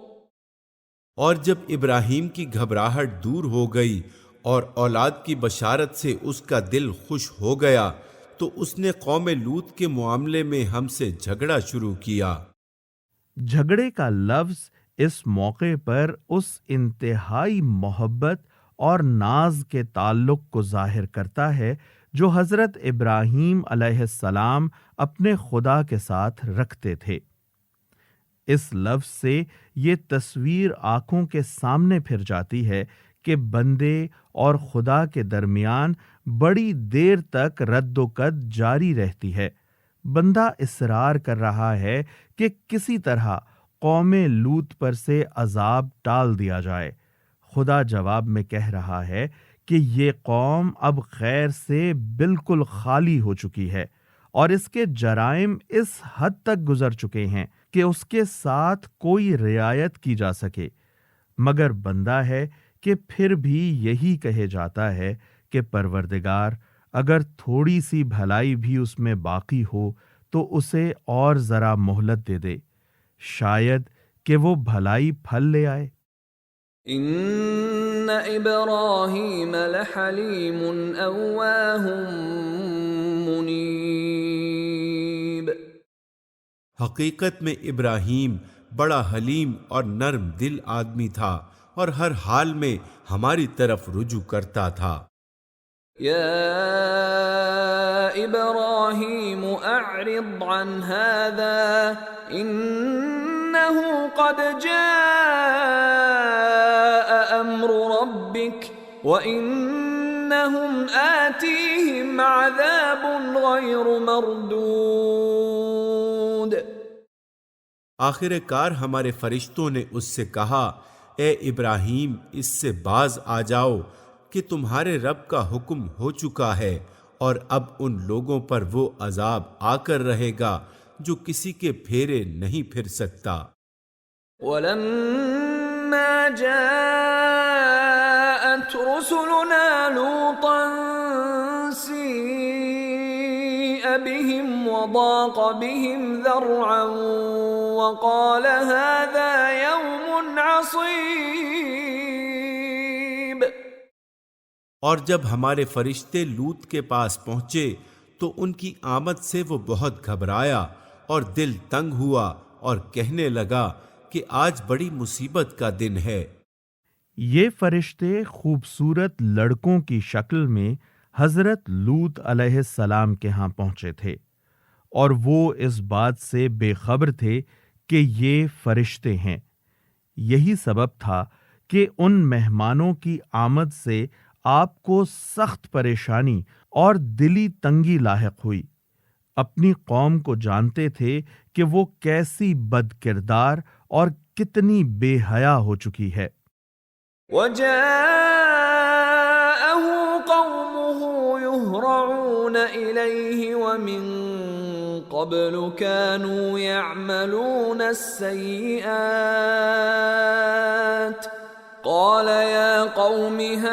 S3: اور جب ابراہیم کی گھبراہٹ دور ہو گئی اور اولاد کی بشارت سے اس کا دل خوش ہو گیا تو اس نے قوم لوط کے معاملے میں ہم سے جھگڑا شروع کیا۔
S1: جھگڑے کا لفظ اس موقع پر اس انتہائی محبت اور ناز کے تعلق کو ظاہر کرتا ہے جو حضرت ابراہیم علیہ السلام اپنے خدا کے ساتھ رکھتے تھے۔ اس لفظ سے یہ تصویر آنکھوں کے سامنے پھر جاتی ہے کہ بندے اور خدا کے درمیان بڑی دیر تک رد و قد جاری رہتی ہے۔ بندہ اصرار کر رہا ہے کہ کسی طرح قوم لوط پر سے عذاب ٹال دیا جائے۔ خدا جواب میں کہہ رہا ہے کہ یہ قوم اب خیر سے بالکل خالی ہو چکی ہے اور اس کے جرائم اس حد تک گزر چکے ہیں کہ اس کے ساتھ کوئی رعایت کی جا سکے، مگر بندہ ہے کہ پھر بھی یہی کہے جاتا ہے کہ پروردگار اگر تھوڑی سی بھلائی بھی اس میں باقی ہو تو اسے اور ذرا مہلت دے دے، شاید کہ وہ بھلائی پھل لے آئے۔
S2: ان ابراہیم لحلیم اواہ منیب.
S3: حقیقت میں ابراہیم بڑا حلیم اور نرم دل آدمی تھا اور ہر حال میں ہماری طرف رجوع کرتا تھا۔
S2: یا ابراہیم اعرض عن هذا انه قد جاء امر ربك وانهم آتيهم عذاب غیر مردود.
S3: آخر کار ہمارے فرشتوں نے اس سے کہا، اے ابراہیم اس سے باز آ جاؤ کہ تمہارے رب کا حکم ہو چکا ہے اور اب ان لوگوں پر وہ عذاب آ کر رہے گا جو کسی کے پھیرے نہیں پھر سکتا۔
S2: وَلَمَّا جَاءَتْ رُسُلُنَا لُوطًا سِيءَ بِهِمْ وَضَاقَ بِهِمْ ذَرْعًا وَقَالَ هَذَا يَوْمٌ عَصِيبٌ.
S3: اور جب ہمارے فرشتے لوط کے پاس پہنچے تو ان کی آمد سے وہ بہت گھبرایا اور دل تنگ ہوا اور کہنے لگا کہ آج بڑی مصیبت کا دن ہے۔
S1: یہ فرشتے خوبصورت لڑکوں کی شکل میں حضرت لوط علیہ السلام کے ہاں پہنچے تھے، اور وہ اس بات سے بے خبر تھے کہ یہ فرشتے ہیں۔ یہی سبب تھا کہ ان مہمانوں کی آمد سے آپ کو سخت پریشانی اور دلی تنگی لاحق ہوئی۔ اپنی قوم کو جانتے تھے کہ وہ کیسی بد کردار اور کتنی بے حیا ہو چکی ہے۔
S2: وجاءه قومه يهرعون إليه ومن قبل كانوا يعملون السيئات قال يا قوم هؤلاء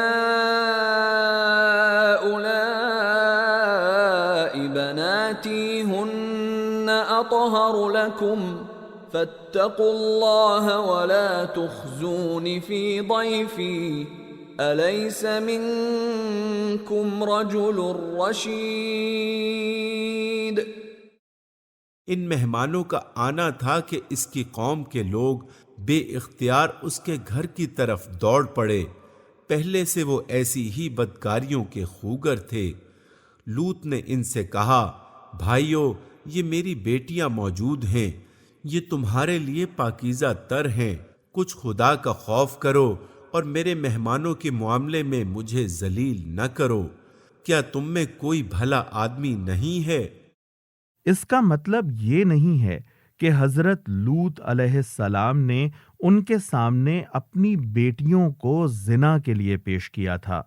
S2: بناتي هن أطهر لكم فاتقوا الله ولا تخزون في ضيفي أليس منكم رجل رشيد۔
S3: ان مہمانوں کا آنا تھا کہ اس کی قوم کے لوگ بے اختیار اس کے گھر کی طرف دوڑ پڑے۔ پہلے سے وہ ایسی ہی بدکاریوں کے خوگر تھے۔ لوط نے ان سے کہا، بھائیو، یہ میری بیٹیاں موجود ہیں، یہ تمہارے لیے پاکیزہ تر ہیں، کچھ خدا کا خوف کرو اور میرے مہمانوں کے معاملے میں مجھے ذلیل نہ کرو۔ کیا تم میں کوئی بھلا آدمی نہیں ہے؟
S1: اس کا مطلب یہ نہیں ہے کہ حضرت لوط علیہ السلام نے ان کے سامنے اپنی بیٹیوں کو زنا کے لیے پیش کیا تھا۔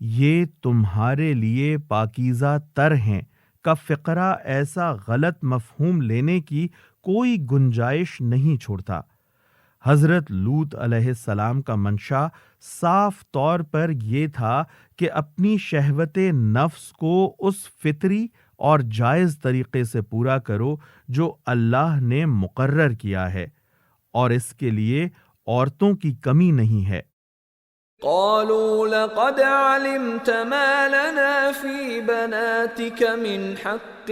S1: یہ تمہارے لیے پاکیزہ تر ہیں کا فقرہ ایسا غلط مفہوم لینے کی کوئی گنجائش نہیں چھوڑتا۔ حضرت لوط علیہ السلام کا منشا صاف طور پر یہ تھا کہ اپنی شہوت نفس کو اس فطری اور جائز طریقے سے پورا کرو جو اللہ نے مقرر کیا ہے، اور اس کے لیے عورتوں کی کمی نہیں ہے۔
S2: قالوا لقد علمت ما لنا في بناتك من حق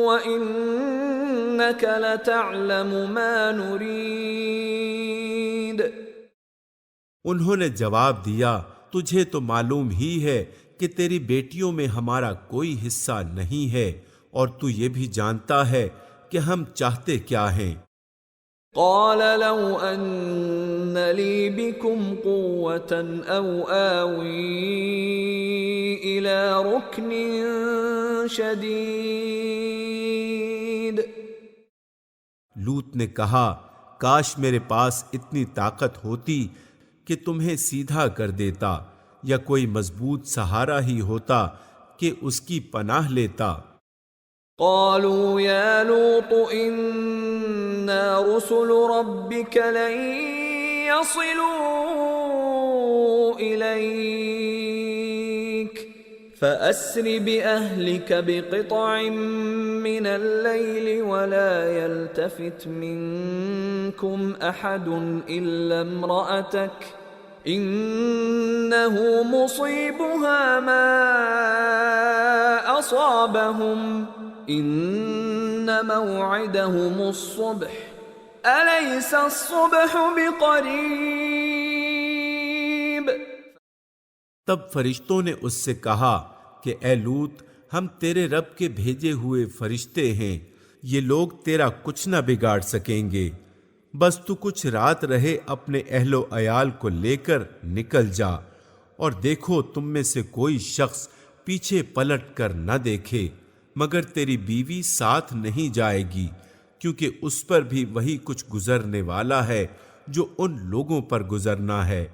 S2: وإنك لتعلم ما نريد۔
S3: انہوں نے جواب دیا، تجھے تو معلوم ہی ہے کہ تیری بیٹیوں میں ہمارا کوئی حصہ نہیں ہے، اور تو یہ بھی جانتا ہے کہ ہم چاہتے کیا ہیں۔
S2: قال لو أن لي بكم قوة أو آوي إلى ركن شديد۔
S3: لوط نے کہا، کاش میرے پاس اتنی طاقت ہوتی کہ تمہیں سیدھا کر دیتا، یا کوئی مضبوط سہارا ہی ہوتا کہ اس کی پناہ لیتا۔
S2: قالوا يا لوط إنا رسل ربك لن يصلوا إليك فأسر بأهلك بقطع من الليل ولا يلتفت منكم أحد إلا امرأتك إنه مصيبها ما أصابهم إن موعدهم الصبح أليس الصبح بقريب۔
S3: تب فرشتوں نے اس سے کہا کہ اے لوط، ہم تیرے رب کے بھیجے ہوئے فرشتے ہیں، یہ لوگ تیرا کچھ نہ بگاڑ سکیں گے، بس تو کچھ رات رہے اپنے اہل و عیال کو لے کر نکل جا، اور دیکھو تم میں سے کوئی شخص پیچھے پلٹ کر نہ دیکھے، مگر تیری بیوی ساتھ نہیں جائے گی، کیونکہ اس پر بھی وہی کچھ گزرنے والا ہے جو ان لوگوں پر گزرنا ہے۔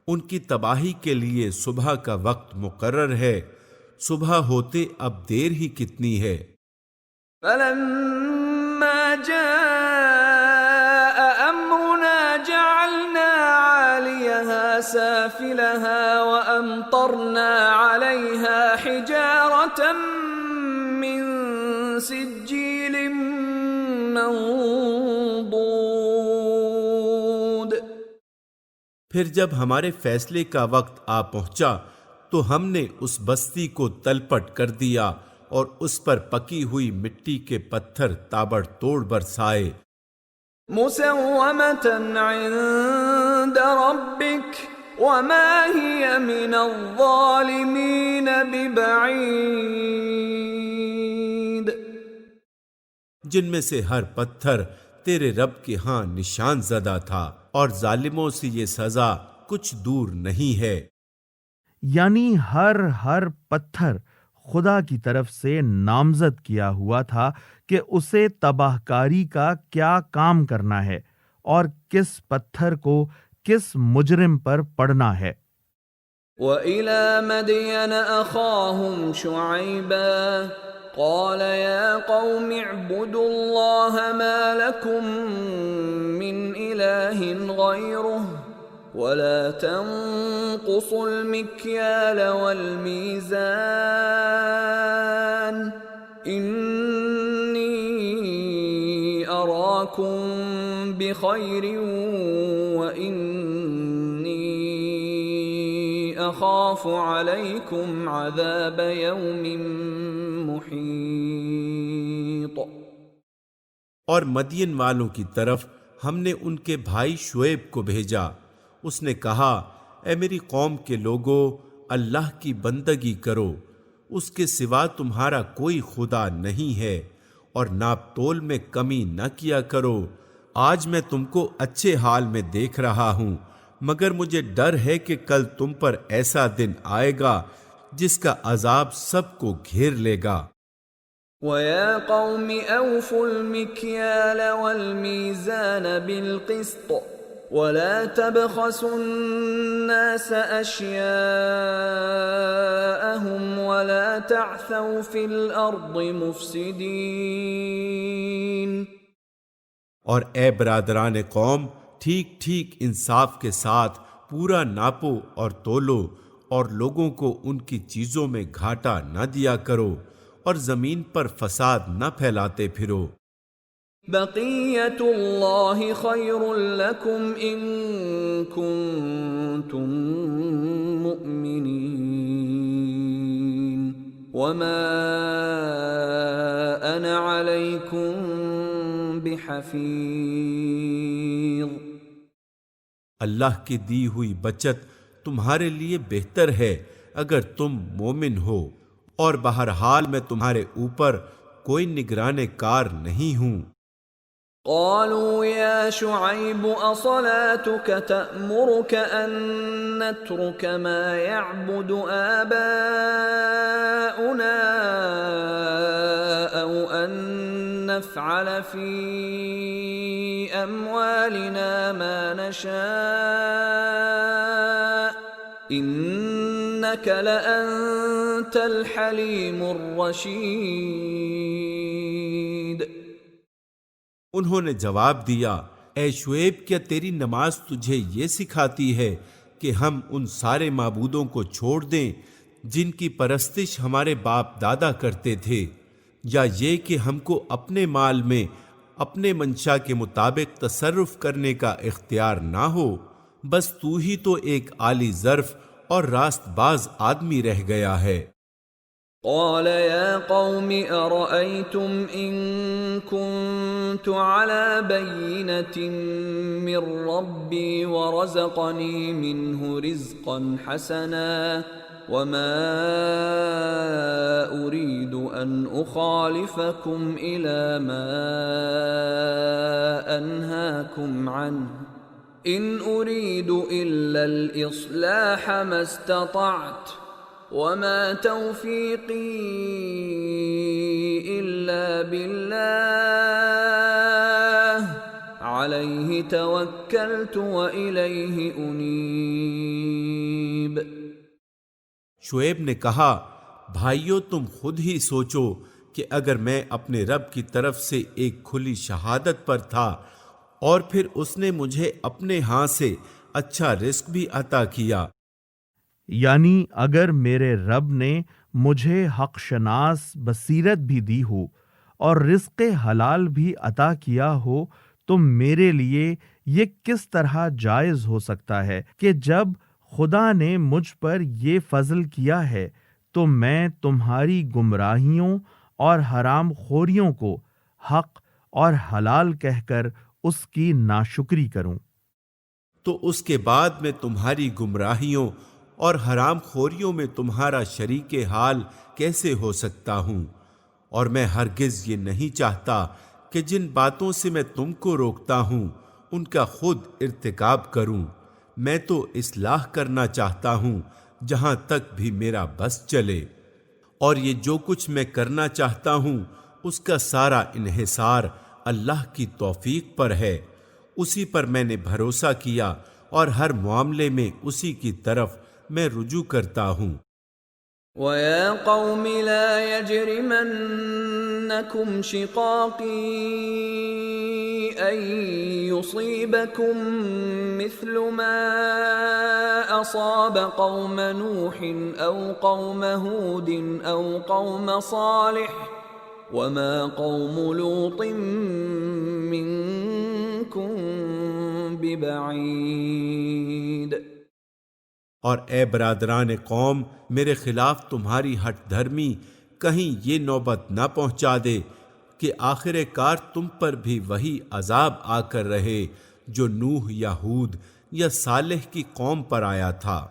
S3: ان کی تباہی کے لیے صبح کا وقت مقرر ہے، صبح ہوتے اب دیر ہی کتنی ہے۔
S2: فلما جاء أمرنا جعلنا عاليها سافلها وأمطرنا عليها حجارة من سجيل منضود۔
S3: پھر جب ہمارے فیصلے کا وقت آ پہنچا تو ہم نے اس بستی کو تلپٹ کر دیا اور اس پر پکی ہوئی مٹی کے پتھر تابڑ توڑ برسائے۔
S2: مسومة عند ربك وما هي من الظالمين ببعید۔
S3: جن میں سے ہر پتھر تیرے رب کے ہاں نشان زدہ تھا، اور ظالموں سے یہ سزا کچھ دور نہیں ہے۔
S1: یعنی ہر پتھر خدا کی طرف سے نامزد کیا ہوا تھا کہ اسے تباہ کاری کا کیا کام کرنا ہے اور کس پتھر کو کس مجرم پر پڑنا ہے۔
S2: وَإِلَى مَدْيَنَ أَخَاهُمْ شُعَيْبًا قَالَ يَا قَوْمِ اعْبُدُوا اللَّهَ مَا لَكُمْ مِنْ إِلَٰهٍ غَيْرُهُ وَلَا تَنقُصُوا الْمِكْيَالَ وَالْمِيزَانَ إِنِّي أَرَاكُمْ بِخَيْرٍ وَإِنِّي أَخَافُ عَلَيْكُمْ عَذَابَ يَوْمٍ مُحِيطٍ۔
S3: اور مدین والوں کی طرف ہم نے ان کے بھائی شعیب کو بھیجا۔ اس نے کہا، اے میری قوم کے لوگو، اللہ کی بندگی کرو، اس کے سوا تمہارا کوئی خدا نہیں ہے، اور ناپ تول میں کمی نہ کیا کرو۔ آج میں تم کو اچھے حال میں دیکھ رہا ہوں، مگر مجھے ڈر ہے کہ کل تم پر ایسا دن آئے گا جس کا عذاب سب کو گھیر لے گا۔
S2: وَيَا قَوْمِ أَوْفُوا الْمِكْيَالَ وَالْمِيزَانَ بِالْقِسْطِ وَلَا تَبْخَسُوا النَّاسَ أَشْيَاءَهُمْ وَلَا تَعْثَوْا فِي الْأَرْضِ مُفْسِدِينَ۔
S3: اور اے برادران قوم، ٹھیک ٹھیک انصاف کے ساتھ پورا ناپو اور تولو، اور لوگوں کو ان کی چیزوں میں گھاٹا نہ دیا کرو، اور زمین پر فساد نہ پھیلاتے پھرو۔
S2: بقیت اللہ خیر لکم ان کنتم مؤمنین وما انا علیکم بحفیظ۔
S3: اللہ کی دی ہوئی بچت تمہارے لیے بہتر ہے اگر تم مومن ہو، اور بہرحال میں تمہارے اوپر کوئی نگران کار نہیں ہوں۔
S2: قالوا يا شعيب أصلاتك تأمرك أن نترك ما يعبد آباؤنا أو أن نفعل في أموالنا ما نشاء إنك لأنت الحليم الرشيد۔
S3: انہوں نے جواب دیا، اے شعیب، کیا تیری نماز تجھے یہ سکھاتی ہے کہ ہم ان سارے معبودوں کو چھوڑ دیں جن کی پرستش ہمارے باپ دادا کرتے تھے، یا یہ کہ ہم کو اپنے مال میں اپنے منشا کے مطابق تصرف کرنے کا اختیار نہ ہو؟ بس تو ہی تو ایک عالی ظرف اور راست باز آدمی رہ گیا ہے۔
S2: قال يا قوم أرأيتم إن كنت على بينة من ربي ورزقني منه رزقا حسنا وما أريد أن أخالفكم إلى ما أنهاكم عنه إن أريد إلا الإصلاح ما استطعت وما توفيقي إلا بالله عليه توكلت وإليه أنيب۔
S3: شعیب نے کہا، بھائیو تم خود ہی سوچو کہ اگر میں اپنے رب کی طرف سے ایک کھلی شہادت پر تھا اور پھر اس نے مجھے اپنے ہاں سے اچھا رزق بھی عطا کیا،
S1: یعنی اگر میرے رب نے مجھے حق شناس بصیرت بھی دی ہو اور رزق حلال بھی عطا کیا ہو، تو میرے لیے یہ کس طرح جائز ہو سکتا ہے کہ جب خدا نے مجھ پر یہ فضل کیا ہے تو میں تمہاری گمراہیوں اور حرام خوریوں کو حق اور حلال کہہ کر اس کی ناشکری کروں۔
S3: تو اس کے بعد میں تمہاری گمراہیوں اور حرام خوریوں میں تمہارا شریک حال کیسے ہو سکتا ہوں؟ اور میں ہرگز یہ نہیں چاہتا کہ جن باتوں سے میں تم کو روکتا ہوں ان کا خود ارتکاب کروں۔ میں تو اصلاح کرنا چاہتا ہوں جہاں تک بھی میرا بس چلے، اور یہ جو کچھ میں کرنا چاہتا ہوں اس کا سارا انحصار اللہ کی توفیق پر ہے۔ اسی پر میں نے بھروسہ کیا اور ہر معاملے میں اسی کی طرف میں رجوع کرتا ہوں۔
S2: وَيَا قَوْمِ لَا يَجْرِمَنَّكُمْ شِقَاقِي أَن يُصِيبَكُم مِّثْلُ مَا أَصَابَ قَوْمَ نُوحٍ أَوْ قَوْمَ هُودٍ أَوْ قَوْمَ صَالِحٍ وَمَا قَوْمُ لُوطٍ مِّنكُم بِبَعِيدٍ۔
S3: اور اے برادران قوم، میرے خلاف تمہاری ہٹ دھرمی کہیں یہ نوبت نہ پہنچا دے کہ آخر کار تم پر بھی وہی عذاب آ کر رہے جو نوح یا ہود یا صالح کی قوم پر آیا تھا،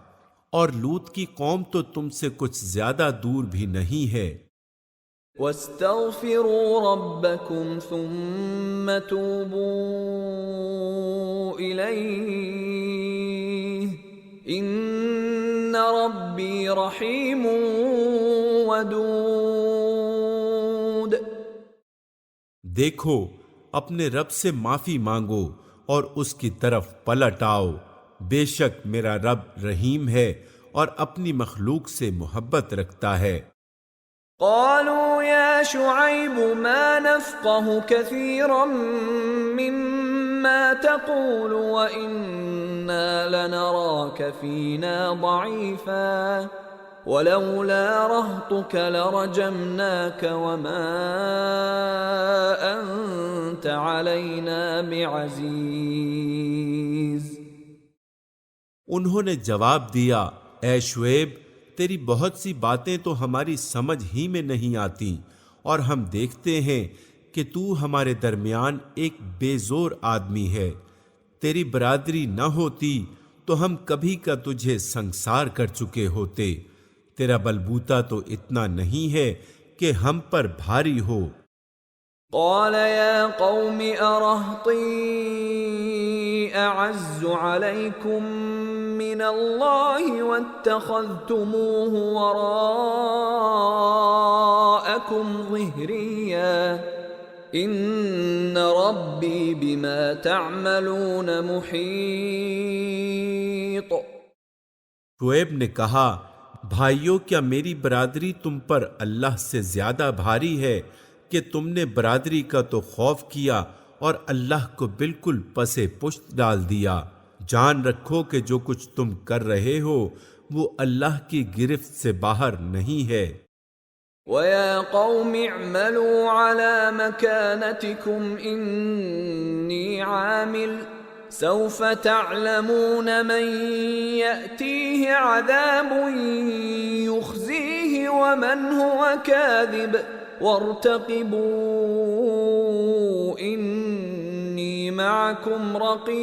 S3: اور لوط کی قوم تو تم سے کچھ زیادہ دور بھی نہیں ہے۔
S2: وَاسْتَغْفِرُوا رَبَّكُمْ ثُمَّ تُوبُوا إِلَيْهِ إِنَّ رَبِّي رَحِيمٌ وَدُودٌ۔
S3: دیکھو، اپنے رب سے معافی مانگو اور اس کی طرف پلٹ آؤ، بے شک میرا رب رحیم ہے اور اپنی مخلوق سے محبت رکھتا ہے۔
S2: قالوا يا شعيب ما نفقه كثيرا مما تقول وإنا لنراك فينا ضعيفا ولولا رهطك لرجمناك وما أنت علينا بعزيز۔
S3: انہوں نے جواب دیا، اے شعیب، تیری بہت سی باتیں تو ہماری سمجھ ہی میں نہیں آتی، اور ہم دیکھتے ہیں کہ تو ہمارے درمیان ایک بے زور آدمی ہے۔ تیری برادری نہ ہوتی تو ہم کبھی کا تجھے سنگسار کر چکے ہوتے۔ تیرا بلبوتا تو اتنا نہیں ہے کہ ہم پر بھاری ہو۔
S2: قال يا قوم أرهطي أعز عليكم من الله واتخذتموه وراءكم ظهريا إن ربي بما تعملون محيط۔
S3: شعیب نے کہا، بھائیو، کیا میری برادری تم پر اللہ سے زیادہ بھاری ہے کہ تم نے برادری کا تو خوف کیا اور اللہ کو بالکل پسے پشت ڈال دیا؟ جان رکھو کہ جو کچھ تم کر رہے ہو وہ اللہ کی گرفت سے باہر نہیں ہے۔
S2: وَيَا قَوْمِ اعْمَلُوا عَلَى مَكَانَتِكُمْ إِنِّي عَامِلٌ سَوْفَ تَعْلَمُونَ مَنْ يَأْتِيهِ عَذَابٌ يُخْزِيهِ وَمَنْ هُوَ كَاذِبٌ وَارْتَقِبُوا إِنِّي مَعَكُمْ رَقِيبٌ۔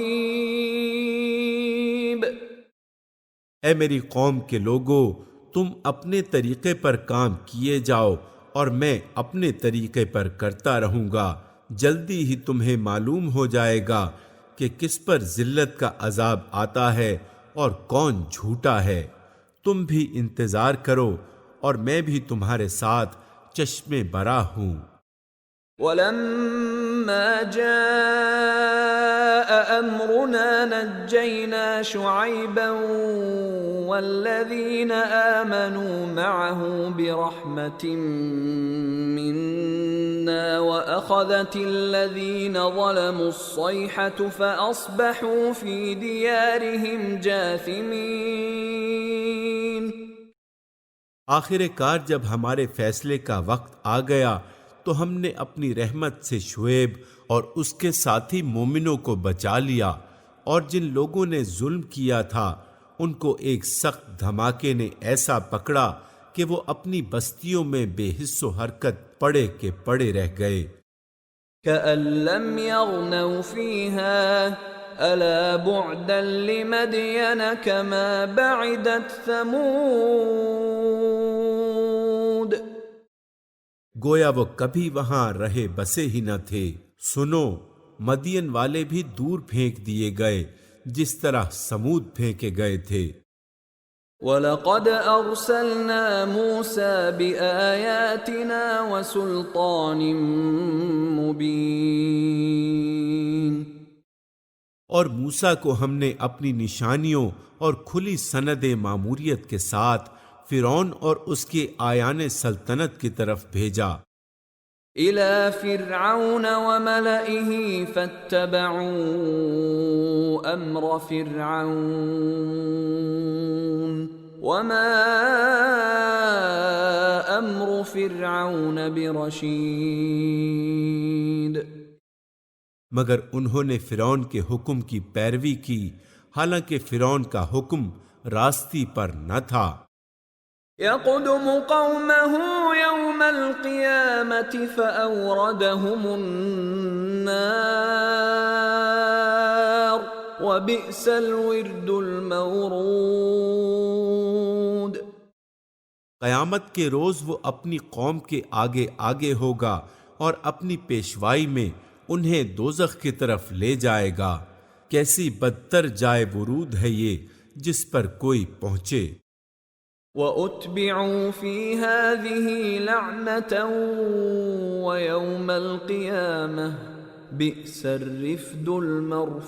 S3: اے میری قوم کے لوگو، تم اپنے طریقے پر کام کیے جاؤ اور میں اپنے طریقے پر کرتا رہوں گا۔ جلدی ہی تمہیں معلوم ہو جائے گا کہ کس پر ذلت کا عذاب آتا ہے اور کون جھوٹا ہے۔ تم بھی انتظار کرو اور میں بھی تمہارے ساتھ چشمے برا ہوں۔
S2: وَلَمَّا جَاءَ أَمْرُنَا نَجَّيْنَا شُعَيْبًا وَالَّذِينَ آمَنُوا مَعَهُ بِرَحْمَةٍ مِنَّا وَأَخَذَتِ الَّذِينَ ظَلَمُوا الصَّيْحَةُ فَأَصْبَحُوا فِي دِيَارِهِمْ جَاثِمِينَ۔
S3: آخر کار جب ہمارے فیصلے کا وقت آ گیا تو ہم نے اپنی رحمت سے شعیب اور اس کے ساتھی مومنوں کو بچا لیا، اور جن لوگوں نے ظلم کیا تھا ان کو ایک سخت دھماکے نے ایسا پکڑا کہ وہ اپنی بستیوں میں بے حس و حرکت پڑے کے پڑے رہ گئے۔
S2: كأن لم يغنوا فيها ألا بعدا لمدين كما بعدت ثمود
S3: گویا وہ کبھی وہاں رہے بسے ہی نہ تھے۔ سنو، مدین والے بھی دور پھینک دیے گئے جس طرح سمود پھینکے گئے تھے۔
S2: وَلَقَدْ أَرْسَلْنَا مُوسَى بِآيَاتِنَا وَسُلْطَانٍ مُبِينٍ
S3: اور موسیٰ کو ہم نے اپنی نشانیوں اور کھلی سند ماموریت کے ساتھ فرعون اور اس کے آیان سلطنت کی طرف بھیجا۔
S2: إِلَى فِرْعَوْنَ وَمَلَئِهِ فَاتَّبَعُوا أَمْرَ فِرْعَوْنَ وَمَا أَمْرُ فِرْعَوْنَ بِرَشِيدٍ
S3: مگر انہوں نے فرعون کے حکم کی پیروی کی، حالانکہ فرعون کا حکم راستی پر نہ تھا۔
S2: يَقْدُمُ قَوْمَهُ يَوْمَ الْقِيَامَةِ فَأَوْرَدَهُمُ النَّارَ وَبِئْسَ الْوِرْدُ الْمَوْرُودُ
S3: قیامت کے روز وہ اپنی قوم کے آگے آگے ہوگا اور اپنی پیشوائی میں انہیں دوزخ کی طرف لے جائے گا۔ کیسی بدتر جائے ورود ہے یہ جس پر کوئی پہنچے۔
S2: وَأُتْبِعُوا فِي هَذِهِ لَعْنَةً وَيَوْمَ الْقِيَامَةِ بِئْسَ الرِّفْدُ الْمَرْفُودُ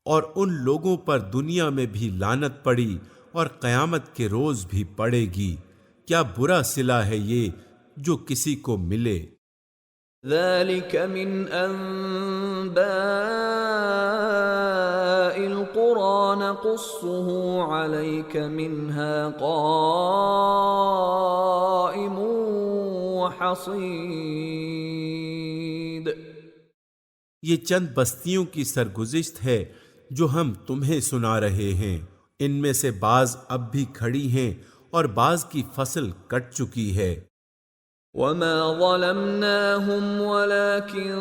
S3: اور ان لوگوں پر دنیا میں بھی لعنت پڑی اور قیامت کے روز بھی پڑے گی۔ کیا برا صلہ ہے یہ جو کسی کو ملے۔
S2: ذَلِكَ مِنْ أَنْبَاءِ الْقُرَى نَقُصُّهُ عَلَيْكَ مِنْهَا قَائِمٌ وَحَصِيدٌ
S3: یہ چند بستیوں کی سرگزشت ہے جو ہم تمہیں سنا رہے ہیں، ان میں سے بعض اب بھی کھڑی ہیں اور بعض کی فصل کٹ چکی ہے۔
S2: وَمَا ظَلَمْنَاهُمْ وَلَكِنْ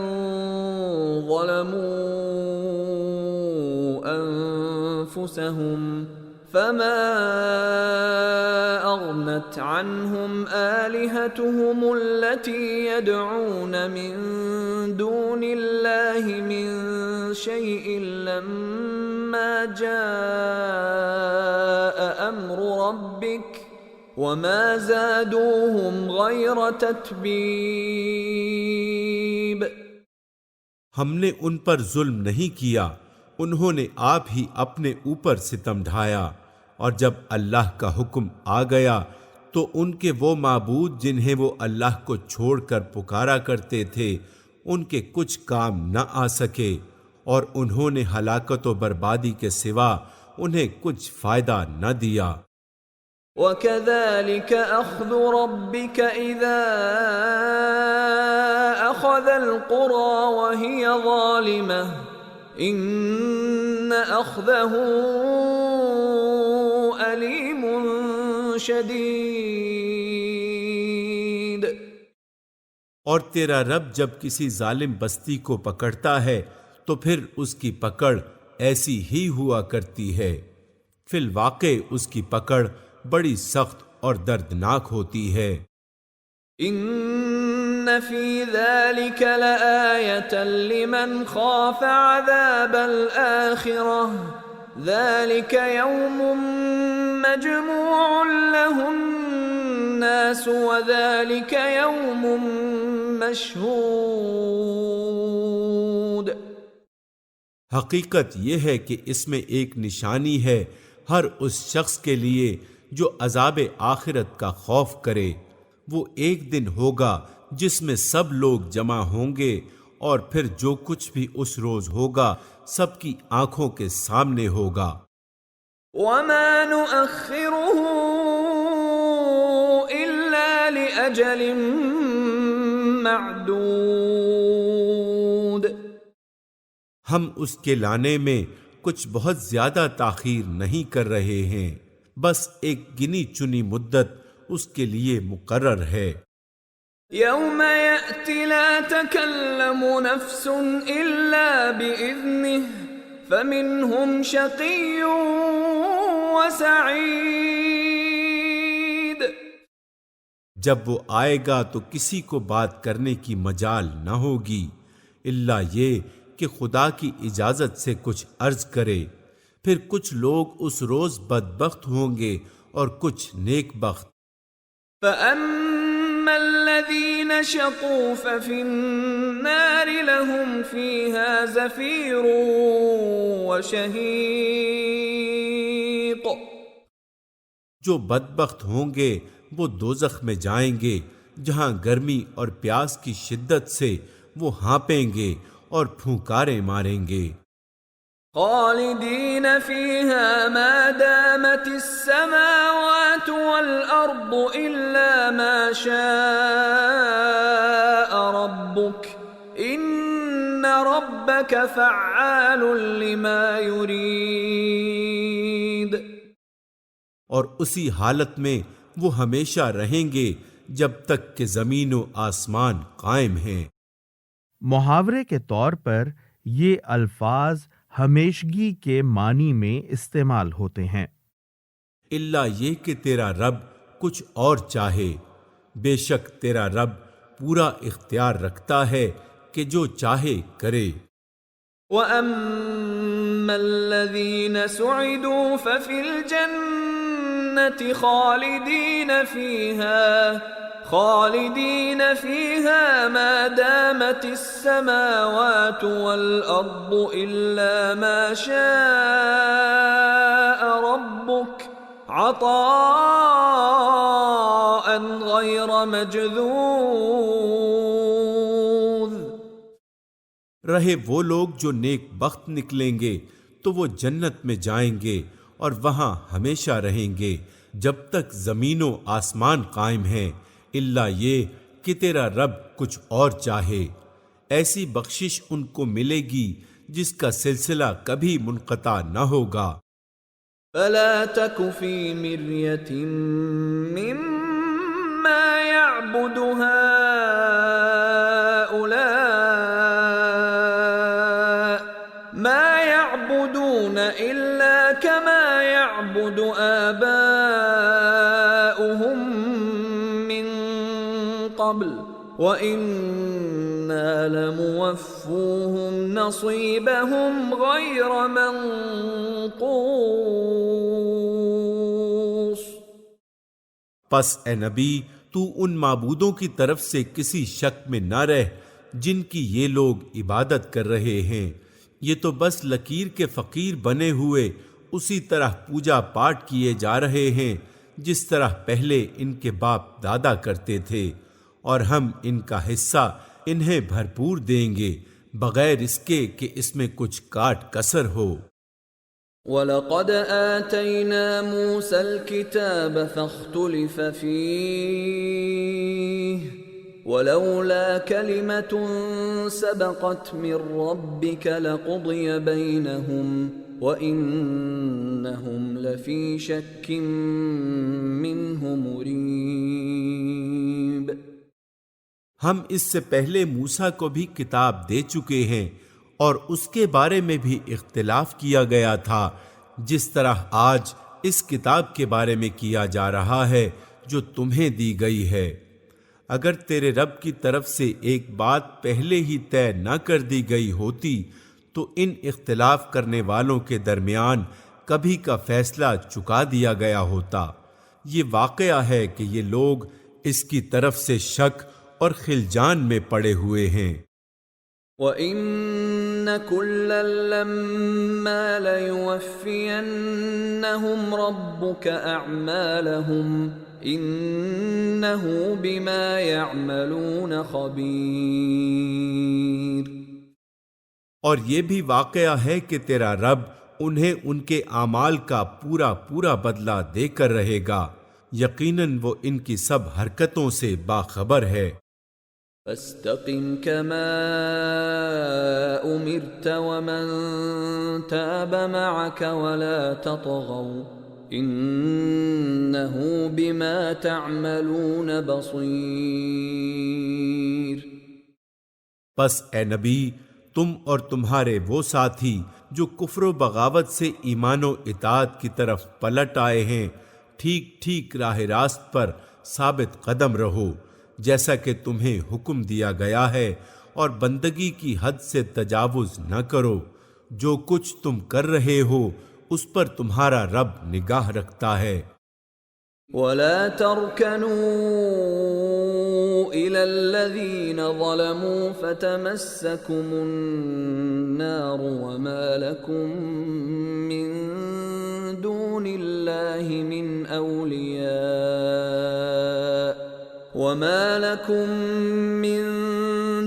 S2: ظَلَمُوا أَنفُسَهُمْ فَمَا أَغْنَتْ عَنْهُمْ آلِهَتُهُمُ الَّتِي يَدْعُونَ مِن دُونِ اللَّهِ مِن شَيْءٍ لَمَّا جَاءَ أَمْرُ رَبِّكَ وَمَا زَادُوهُمْ غَيْرَ تَتْبِيبٍ
S3: ہم نے ان پر ظلم نہیں کیا، انہوں نے آپ ہی اپنے اوپر ستم ڈھایا، اور جب اللہ کا حکم آ گیا تو ان کے وہ معبود جنہیں وہ اللہ کو چھوڑ کر پکارا کرتے تھے ان کے کچھ کام نہ آ سکے، اور انہوں نے ہلاکت و بربادی کے سوا انہیں کچھ فائدہ نہ دیا۔
S2: وَكَذَلِكَ أَخْذُ رَبِّكَ إِذَا أَخَذَ الْقُرَى وَهِيَ ظَالِمَةٌ إِنَّ أَخْذَهُ أَلِيمٌ شَدِيدٌ
S3: اور تیرا رب جب کسی ظالم بستی کو پکڑتا ہے تو پھر اس کی پکڑ ایسی ہی ہوا کرتی ہے، فی الواقع اس کی پکڑ بڑی سخت اور دردناک ہوتی ہے۔
S2: ان فی ذلک لآیۃ لمن خاف عذاب الآخرہ ذلک یوم مجموع له الناس وذلک یوم مشہود۔
S3: حقیقت یہ ہے کہ اس میں ایک نشانی ہے ہر اس شخص کے لیے جو عذاب آخرت کا خوف کرے، وہ ایک دن ہوگا جس میں سب لوگ جمع ہوں گے، اور پھر جو کچھ بھی اس روز ہوگا سب کی آنکھوں کے سامنے ہوگا۔
S2: وَمَا نُؤَخِّرُهُ إِلَّا لِأَجَلٍ مَّعْدُودٍ
S3: ہم اس کے لانے میں کچھ بہت زیادہ تاخیر نہیں کر رہے ہیں، بس ایک گنی چنی مدت اس کے لیے مقرر ہے۔
S2: يوم يأتي لا تكلم نفس إلا بإذنه فمنهم شقي وسعيد.
S3: جب وہ آئے گا تو کسی کو بات کرنے کی مجال نہ ہوگی الا یہ کہ خدا کی اجازت سے کچھ عرض کرے. پھر کچھ لوگ اس روز بدبخت ہوں گے اور کچھ نیک بخت.
S2: فأما الذين شقوا ففي النار لهم فيها زفير وشهيق.
S3: جو بدبخت ہوں گے وہ دوزخ میں جائیں گے جہاں گرمی اور پیاس کی شدت سے وہ ہانپیں گے اور پھونکاریں ماریں گے.
S2: خالدين فيها ما دامت السماوات والأرض إلا ما شاء ربك إن ربك فعال لما يريد.
S3: اور اسی حالت میں وہ ہمیشہ رہیں گے جب تک کہ زمین و آسمان قائم ہیں.
S1: محاورے کے طور پر یہ الفاظ ہمیشگی کے معنی میں استعمال ہوتے ہیں.
S3: الا یہ کہ تیرا رب کچھ اور چاہے. بے شک تیرا رب پورا اختیار رکھتا ہے کہ جو چاہے کرے.
S2: وَأَمَّا الَّذِينَ سُعِدُوا فَفِي الْجَنَّةِ خالدين فيها ما دامت السماوات والأرض إلا ما شاء ربك عطاء غير مجذوذ.
S3: رہے وہ لوگ جو نیک بخت نکلیں گے تو وہ جنت میں جائیں گے اور وہاں ہمیشہ رہیں گے جب تک زمین و آسمان قائم ہیں الا یہ کہ تیرا رب کچھ اور چاہے. ایسی بخشش ان کو ملے گی جس کا سلسلہ کبھی منقطع نہ ہوگا.
S2: فلا تك في مرية مما يعبد هؤلاء ما يعبدون إلا كما يعبد آباؤهم وَإِنَّا لَمُوَفُّوهُمْ نَصِيبَهُمْ غَيْرَ مَنْقُوصٍ.
S3: پس اے نبی تو ان معبودوں کی طرف سے کسی شک میں نہ رہ جن کی یہ لوگ عبادت کر رہے ہیں. یہ تو بس لکیر کے فقیر بنے ہوئے اسی طرح پوجا پاٹ کیے جا رہے ہیں جس طرح پہلے ان کے باپ دادا کرتے تھے، اور ہم ان کا حصہ انہیں بھرپور دیں گے بغیر اس کے کہ اس میں کچھ کاٹ کسر ہو.
S2: وَلَقَدْ آتَيْنَا مُوسَى الْكِتَابَ فَاخْتُلِفَ فِيهِ وَلَوْلَا كَلِمَةٌ سَبَقَتْ مِنْ رَبِّكَ لَقُضِيَ بَيْنَهُمْ وَإِنَّهُمْ لَفِي شَكٍّ مِّنْهُ مُرِيبٍ.
S3: ہم اس سے پہلے موسیٰ کو بھی کتاب دے چکے ہیں اور اس کے بارے میں بھی اختلاف کیا گیا تھا جس طرح آج اس کتاب کے بارے میں کیا جا رہا ہے جو تمہیں دی گئی ہے. اگر تیرے رب کی طرف سے ایک بات پہلے ہی طے نہ کر دی گئی ہوتی تو ان اختلاف کرنے والوں کے درمیان کبھی کا فیصلہ چکا دیا گیا ہوتا. یہ واقعہ ہے کہ یہ لوگ اس کی طرف سے شک اور خلجان میں پڑے ہوئے ہیں.
S2: وَإِنَّ كُلًّا لَمَّا لَيُوَفِّيَنَّهُمْ رَبُّكَ أَعْمَالَهُمْ إِنَّهُ بِمَا يَعْمَلُونَ خَبِيرٌ.
S3: اور یہ بھی واقعہ ہے کہ تیرا رب انہیں ان کے اعمال کا پورا پورا بدلہ دے کر رہے گا. یقیناً وہ ان کی سب حرکتوں سے باخبر ہے.
S2: فَاسْتَقِمْ كَمَا أُمِرْتَ وَمَنْ تَابَ مَعَكَ وَلَا تَطْغَوْا إنه بما تعملون بصير۔
S3: پس اے نبی، تم اور تمہارے وہ ساتھی جو کفر و بغاوت سے ایمان و اطاعت کی طرف پلٹ آئے ہیں، ٹھیک ٹھیک راہ راست پر ثابت قدم رہو، جیسا کہ تمہیں حکم دیا گیا ہے، اور بندگی کی حد سے تجاوز نہ کرو۔ جو کچھ تم کر رہے ہو اس پر تمہارا رب نگاہ رکھتا ہے۔
S2: ولا تركنوا إلى الذين ظلموا فتمسكم النار وما لكم من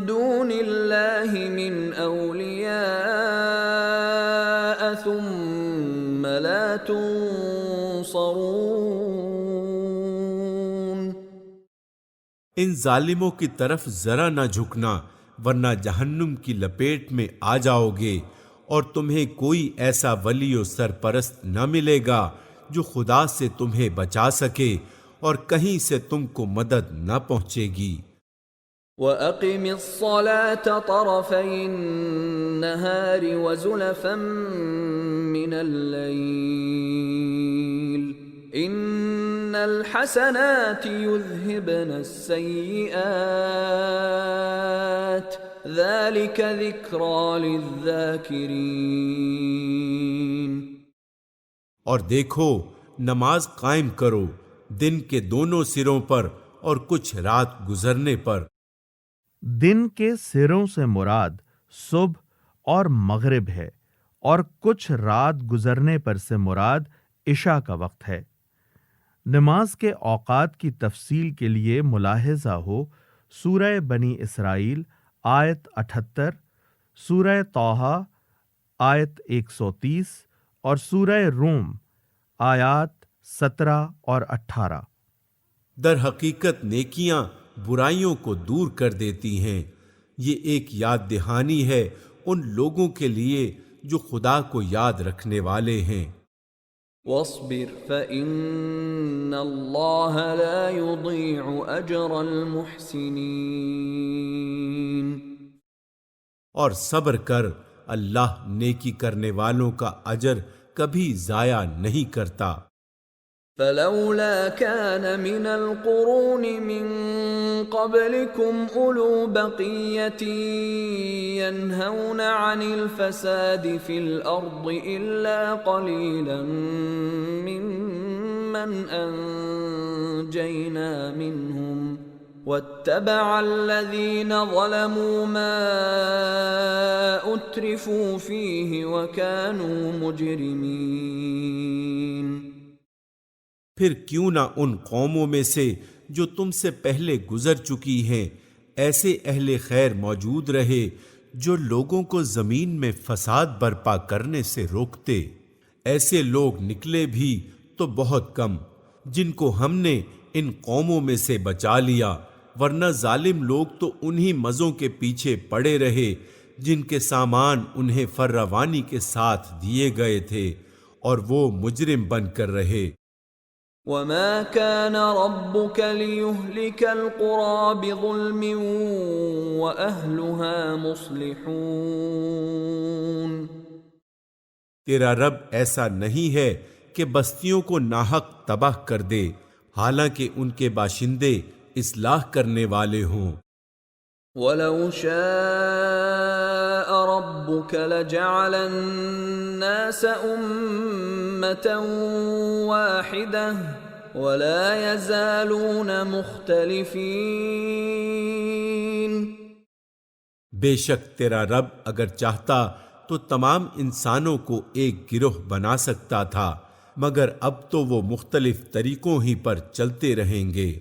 S2: دون الله من أولياء ثم لا تنصرون۔
S3: ان ظالموں کی طرف ذرا نہ جھکنا، ورنہ جہنم کی لپیٹ میں آ جاؤ گے، اور تمہیں کوئی ایسا ولی و سرپرست نہ ملے گا جو خدا سے تمہیں بچا سکے، اور کہیں سے تم کو مدد نہ پہنچے گی۔
S2: وَأَقِمِ الصَّلَاةَ طَرَفَيِ النَّهَارِ وَزُلَفًا مِّنَ اللَّيْلِ إِنَّ الْحَسَنَاتِ يُذْهِبْنَ السَّيِّئَاتِ ذَلِكَ ذِكْرَى لِلذَّاكِرِينَ۔
S3: اور دیکھو، نماز قائم کرو دن کے دونوں سروں پر اور کچھ رات گزرنے پر۔
S1: دن کے سروں سے مراد صبح اور مغرب ہے، اور کچھ رات گزرنے پر سے مراد عشاء کا وقت ہے۔ نماز کے اوقات کی تفصیل کے لیے ملاحظہ ہو سورہ بنی اسرائیل آیت 78، سورہ طٰہٰ آیت 130 اور سورہ روم آیات 17 اور 18۔
S3: در حقیقت نیکیاں برائیوں کو دور کر دیتی ہیں۔ یہ ایک یاد دہانی ہے ان لوگوں کے لیے جو خدا کو یاد رکھنے والے ہیں۔
S2: وَاصْبِرْ فَإِنَّ اللَّهَ لَا يُضِيعُ أَجْرَ الْمُحْسِنِينَ۔
S3: اور صبر کر، اللہ نیکی کرنے والوں کا اجر کبھی ضائع نہیں کرتا۔
S2: فلولا كان من القرون من قبلكم أولو بقية ينهون عن الفساد في الأرض إلا قليلا ممن أنجينا منهم واتبع الذين ظلموا ما أترفوا فيه وكانوا مجرمين۔
S3: پھر کیوں نہ ان قوموں میں سے جو تم سے پہلے گزر چکی ہیں ایسے اہل خیر موجود رہے جو لوگوں کو زمین میں فساد برپا کرنے سے روکتے۔ ایسے لوگ نکلے بھی تو بہت کم، جن کو ہم نے ان قوموں میں سے بچا لیا، ورنہ ظالم لوگ تو انہی مزوں کے پیچھے پڑے رہے جن کے سامان انہیں فراوانی کے ساتھ دیے گئے تھے، اور وہ مجرم بن کر رہے۔
S2: وَمَا كَانَ رَبُّكَ لِيُهْلِكَ الْقُرَى بِظُلْمٍ وَأَهْلُهَا مُصْلِحُونَ۔
S3: تیرا رب ایسا نہیں ہے کہ بستیوں کو ناحق تباہ کر دے، حالانکہ ان کے باشندے اصلاح کرنے والے ہوں۔
S2: وَلَوْ شَاءَ رَبُّكَ لَجَعَلَ النَّاسَ أُمَّةً وَاحِدَةً وَلَا يَزَالُونَ مُخْتَلِفِينَ۔
S3: بے شک تیرا رب اگر چاہتا تو تمام انسانوں کو ایک گروہ بنا سکتا تھا، مگر اب تو وہ مختلف طریقوں ہی پر چلتے رہیں گے۔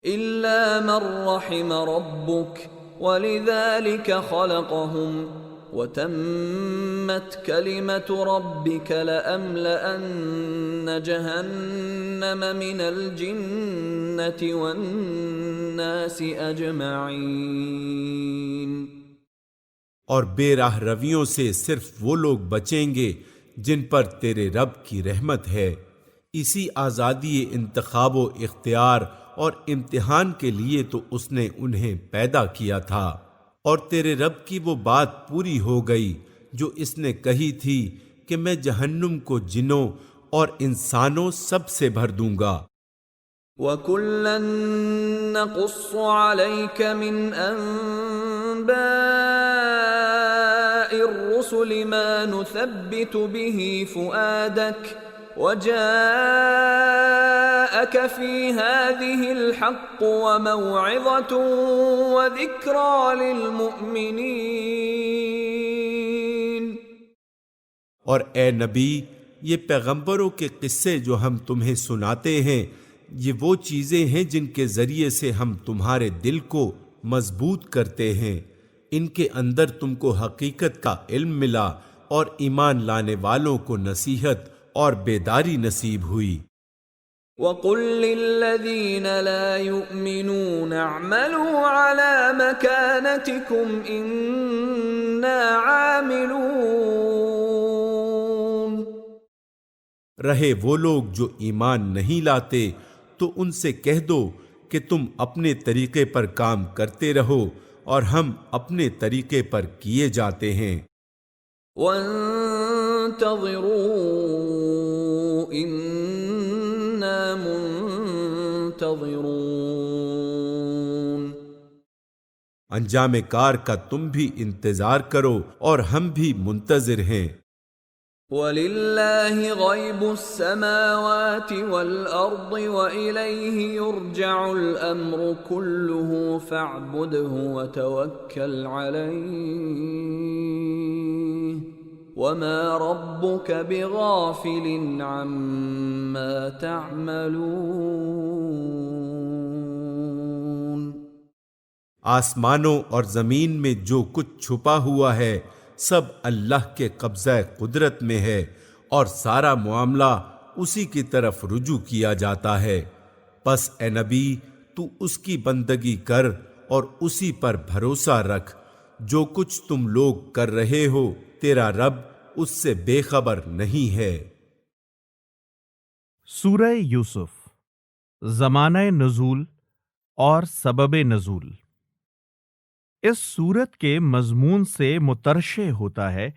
S2: إِلَّا مَن رَّحِمَ رَبُّكَ وَلِذَلِكَ خَلَقَهُمْ وَتَمَّتْ كَلِمَةُ رَبِّكَ لَأَمْلَأَنَّ جَهَنَّمَ مِنَ الْجِنَّةِ وَالنَّاسِ أَجْمَعِينَ۔
S3: اور بے راہ رویوں سے صرف وہ لوگ بچیں گے جن پر تیرے رب کی رحمت ہے، اسی آزادی انتخاب و اختیار اور امتحان کے لیے تو اس نے انہیں پیدا کیا تھا، اور تیرے رب کی وہ بات پوری ہو گئی جو اس نے کہی تھی کہ میں جہنم کو جنوں اور انسانوں سب سے بھر دوں گا۔
S2: وَكُلًّا نَّقُصُّ عَلَيْكَ مِنْ أَنبَاءِ الرُّسُلِ مَا نُثَبِّتُ بِهِ فُؤَادَكَ وَجَاءَكَ فِي هَٰذِهِ الْحَقُّ وَمَوْعِظَةٌ وَذِكْرَىٰ لِلْمُؤْمِنِينَ۔
S3: اور اے نبی، یہ پیغمبروں کے قصے جو ہم تمہیں سناتے ہیں، یہ وہ چیزیں ہیں جن کے ذریعے سے ہم تمہارے دل کو مضبوط کرتے ہیں۔ ان کے اندر تم کو حقیقت کا علم ملا، اور ایمان لانے والوں کو نصیحت اور بیداری نصیب ہوئی۔
S2: وَقُل لِّلَّذِينَ لَا يُؤْمِنُونَ اعْمَلُوا عَلَىٰ مَكَانَتِكُمْ إِنَّا عَامِلُونَ۔
S3: رہے وہ لوگ جو ایمان نہیں لاتے تو ان سے کہہ دو کہ تم اپنے طریقے پر کام کرتے رہو، اور ہم اپنے طریقے پر کیے جاتے ہیں۔
S2: وَانتَظِرُوا إِنَّا مُنتَظِرُونَ۔
S3: انجام کار کا تم بھی انتظار کرو اور ہم بھی منتظر ہیں۔
S2: وَلِلَّهِ غَيْبُ السَّمَاوَاتِ وَالْأَرْضِ وَإِلَيْهِ يُرْجَعُ الْأَمْرُ كُلُّهُ فَاعْبُدْهُ وَتَوَكَّلْ عَلَيْهِ وَمَا رَبُّكَ بِغَافِلٍ عَمَّا تَعْمَلُونَ۔
S3: آسمانوں اور زمین میں جو کچھ چھپا ہوا ہے سب اللہ کے قبضہ قدرت میں ہے، اور سارا معاملہ اسی کی طرف رجوع کیا جاتا ہے۔ پس اے نبی، تو اس کی بندگی کر اور اسی پر بھروسہ رکھ۔ جو کچھ تم لوگ کر رہے ہو تیرا رب اس سے بے خبر نہیں ہے۔
S1: سورہ یوسف، زمانہ نزول اور سبب نزول۔ اس سورت کے مضمون سے مترشح ہوتا ہے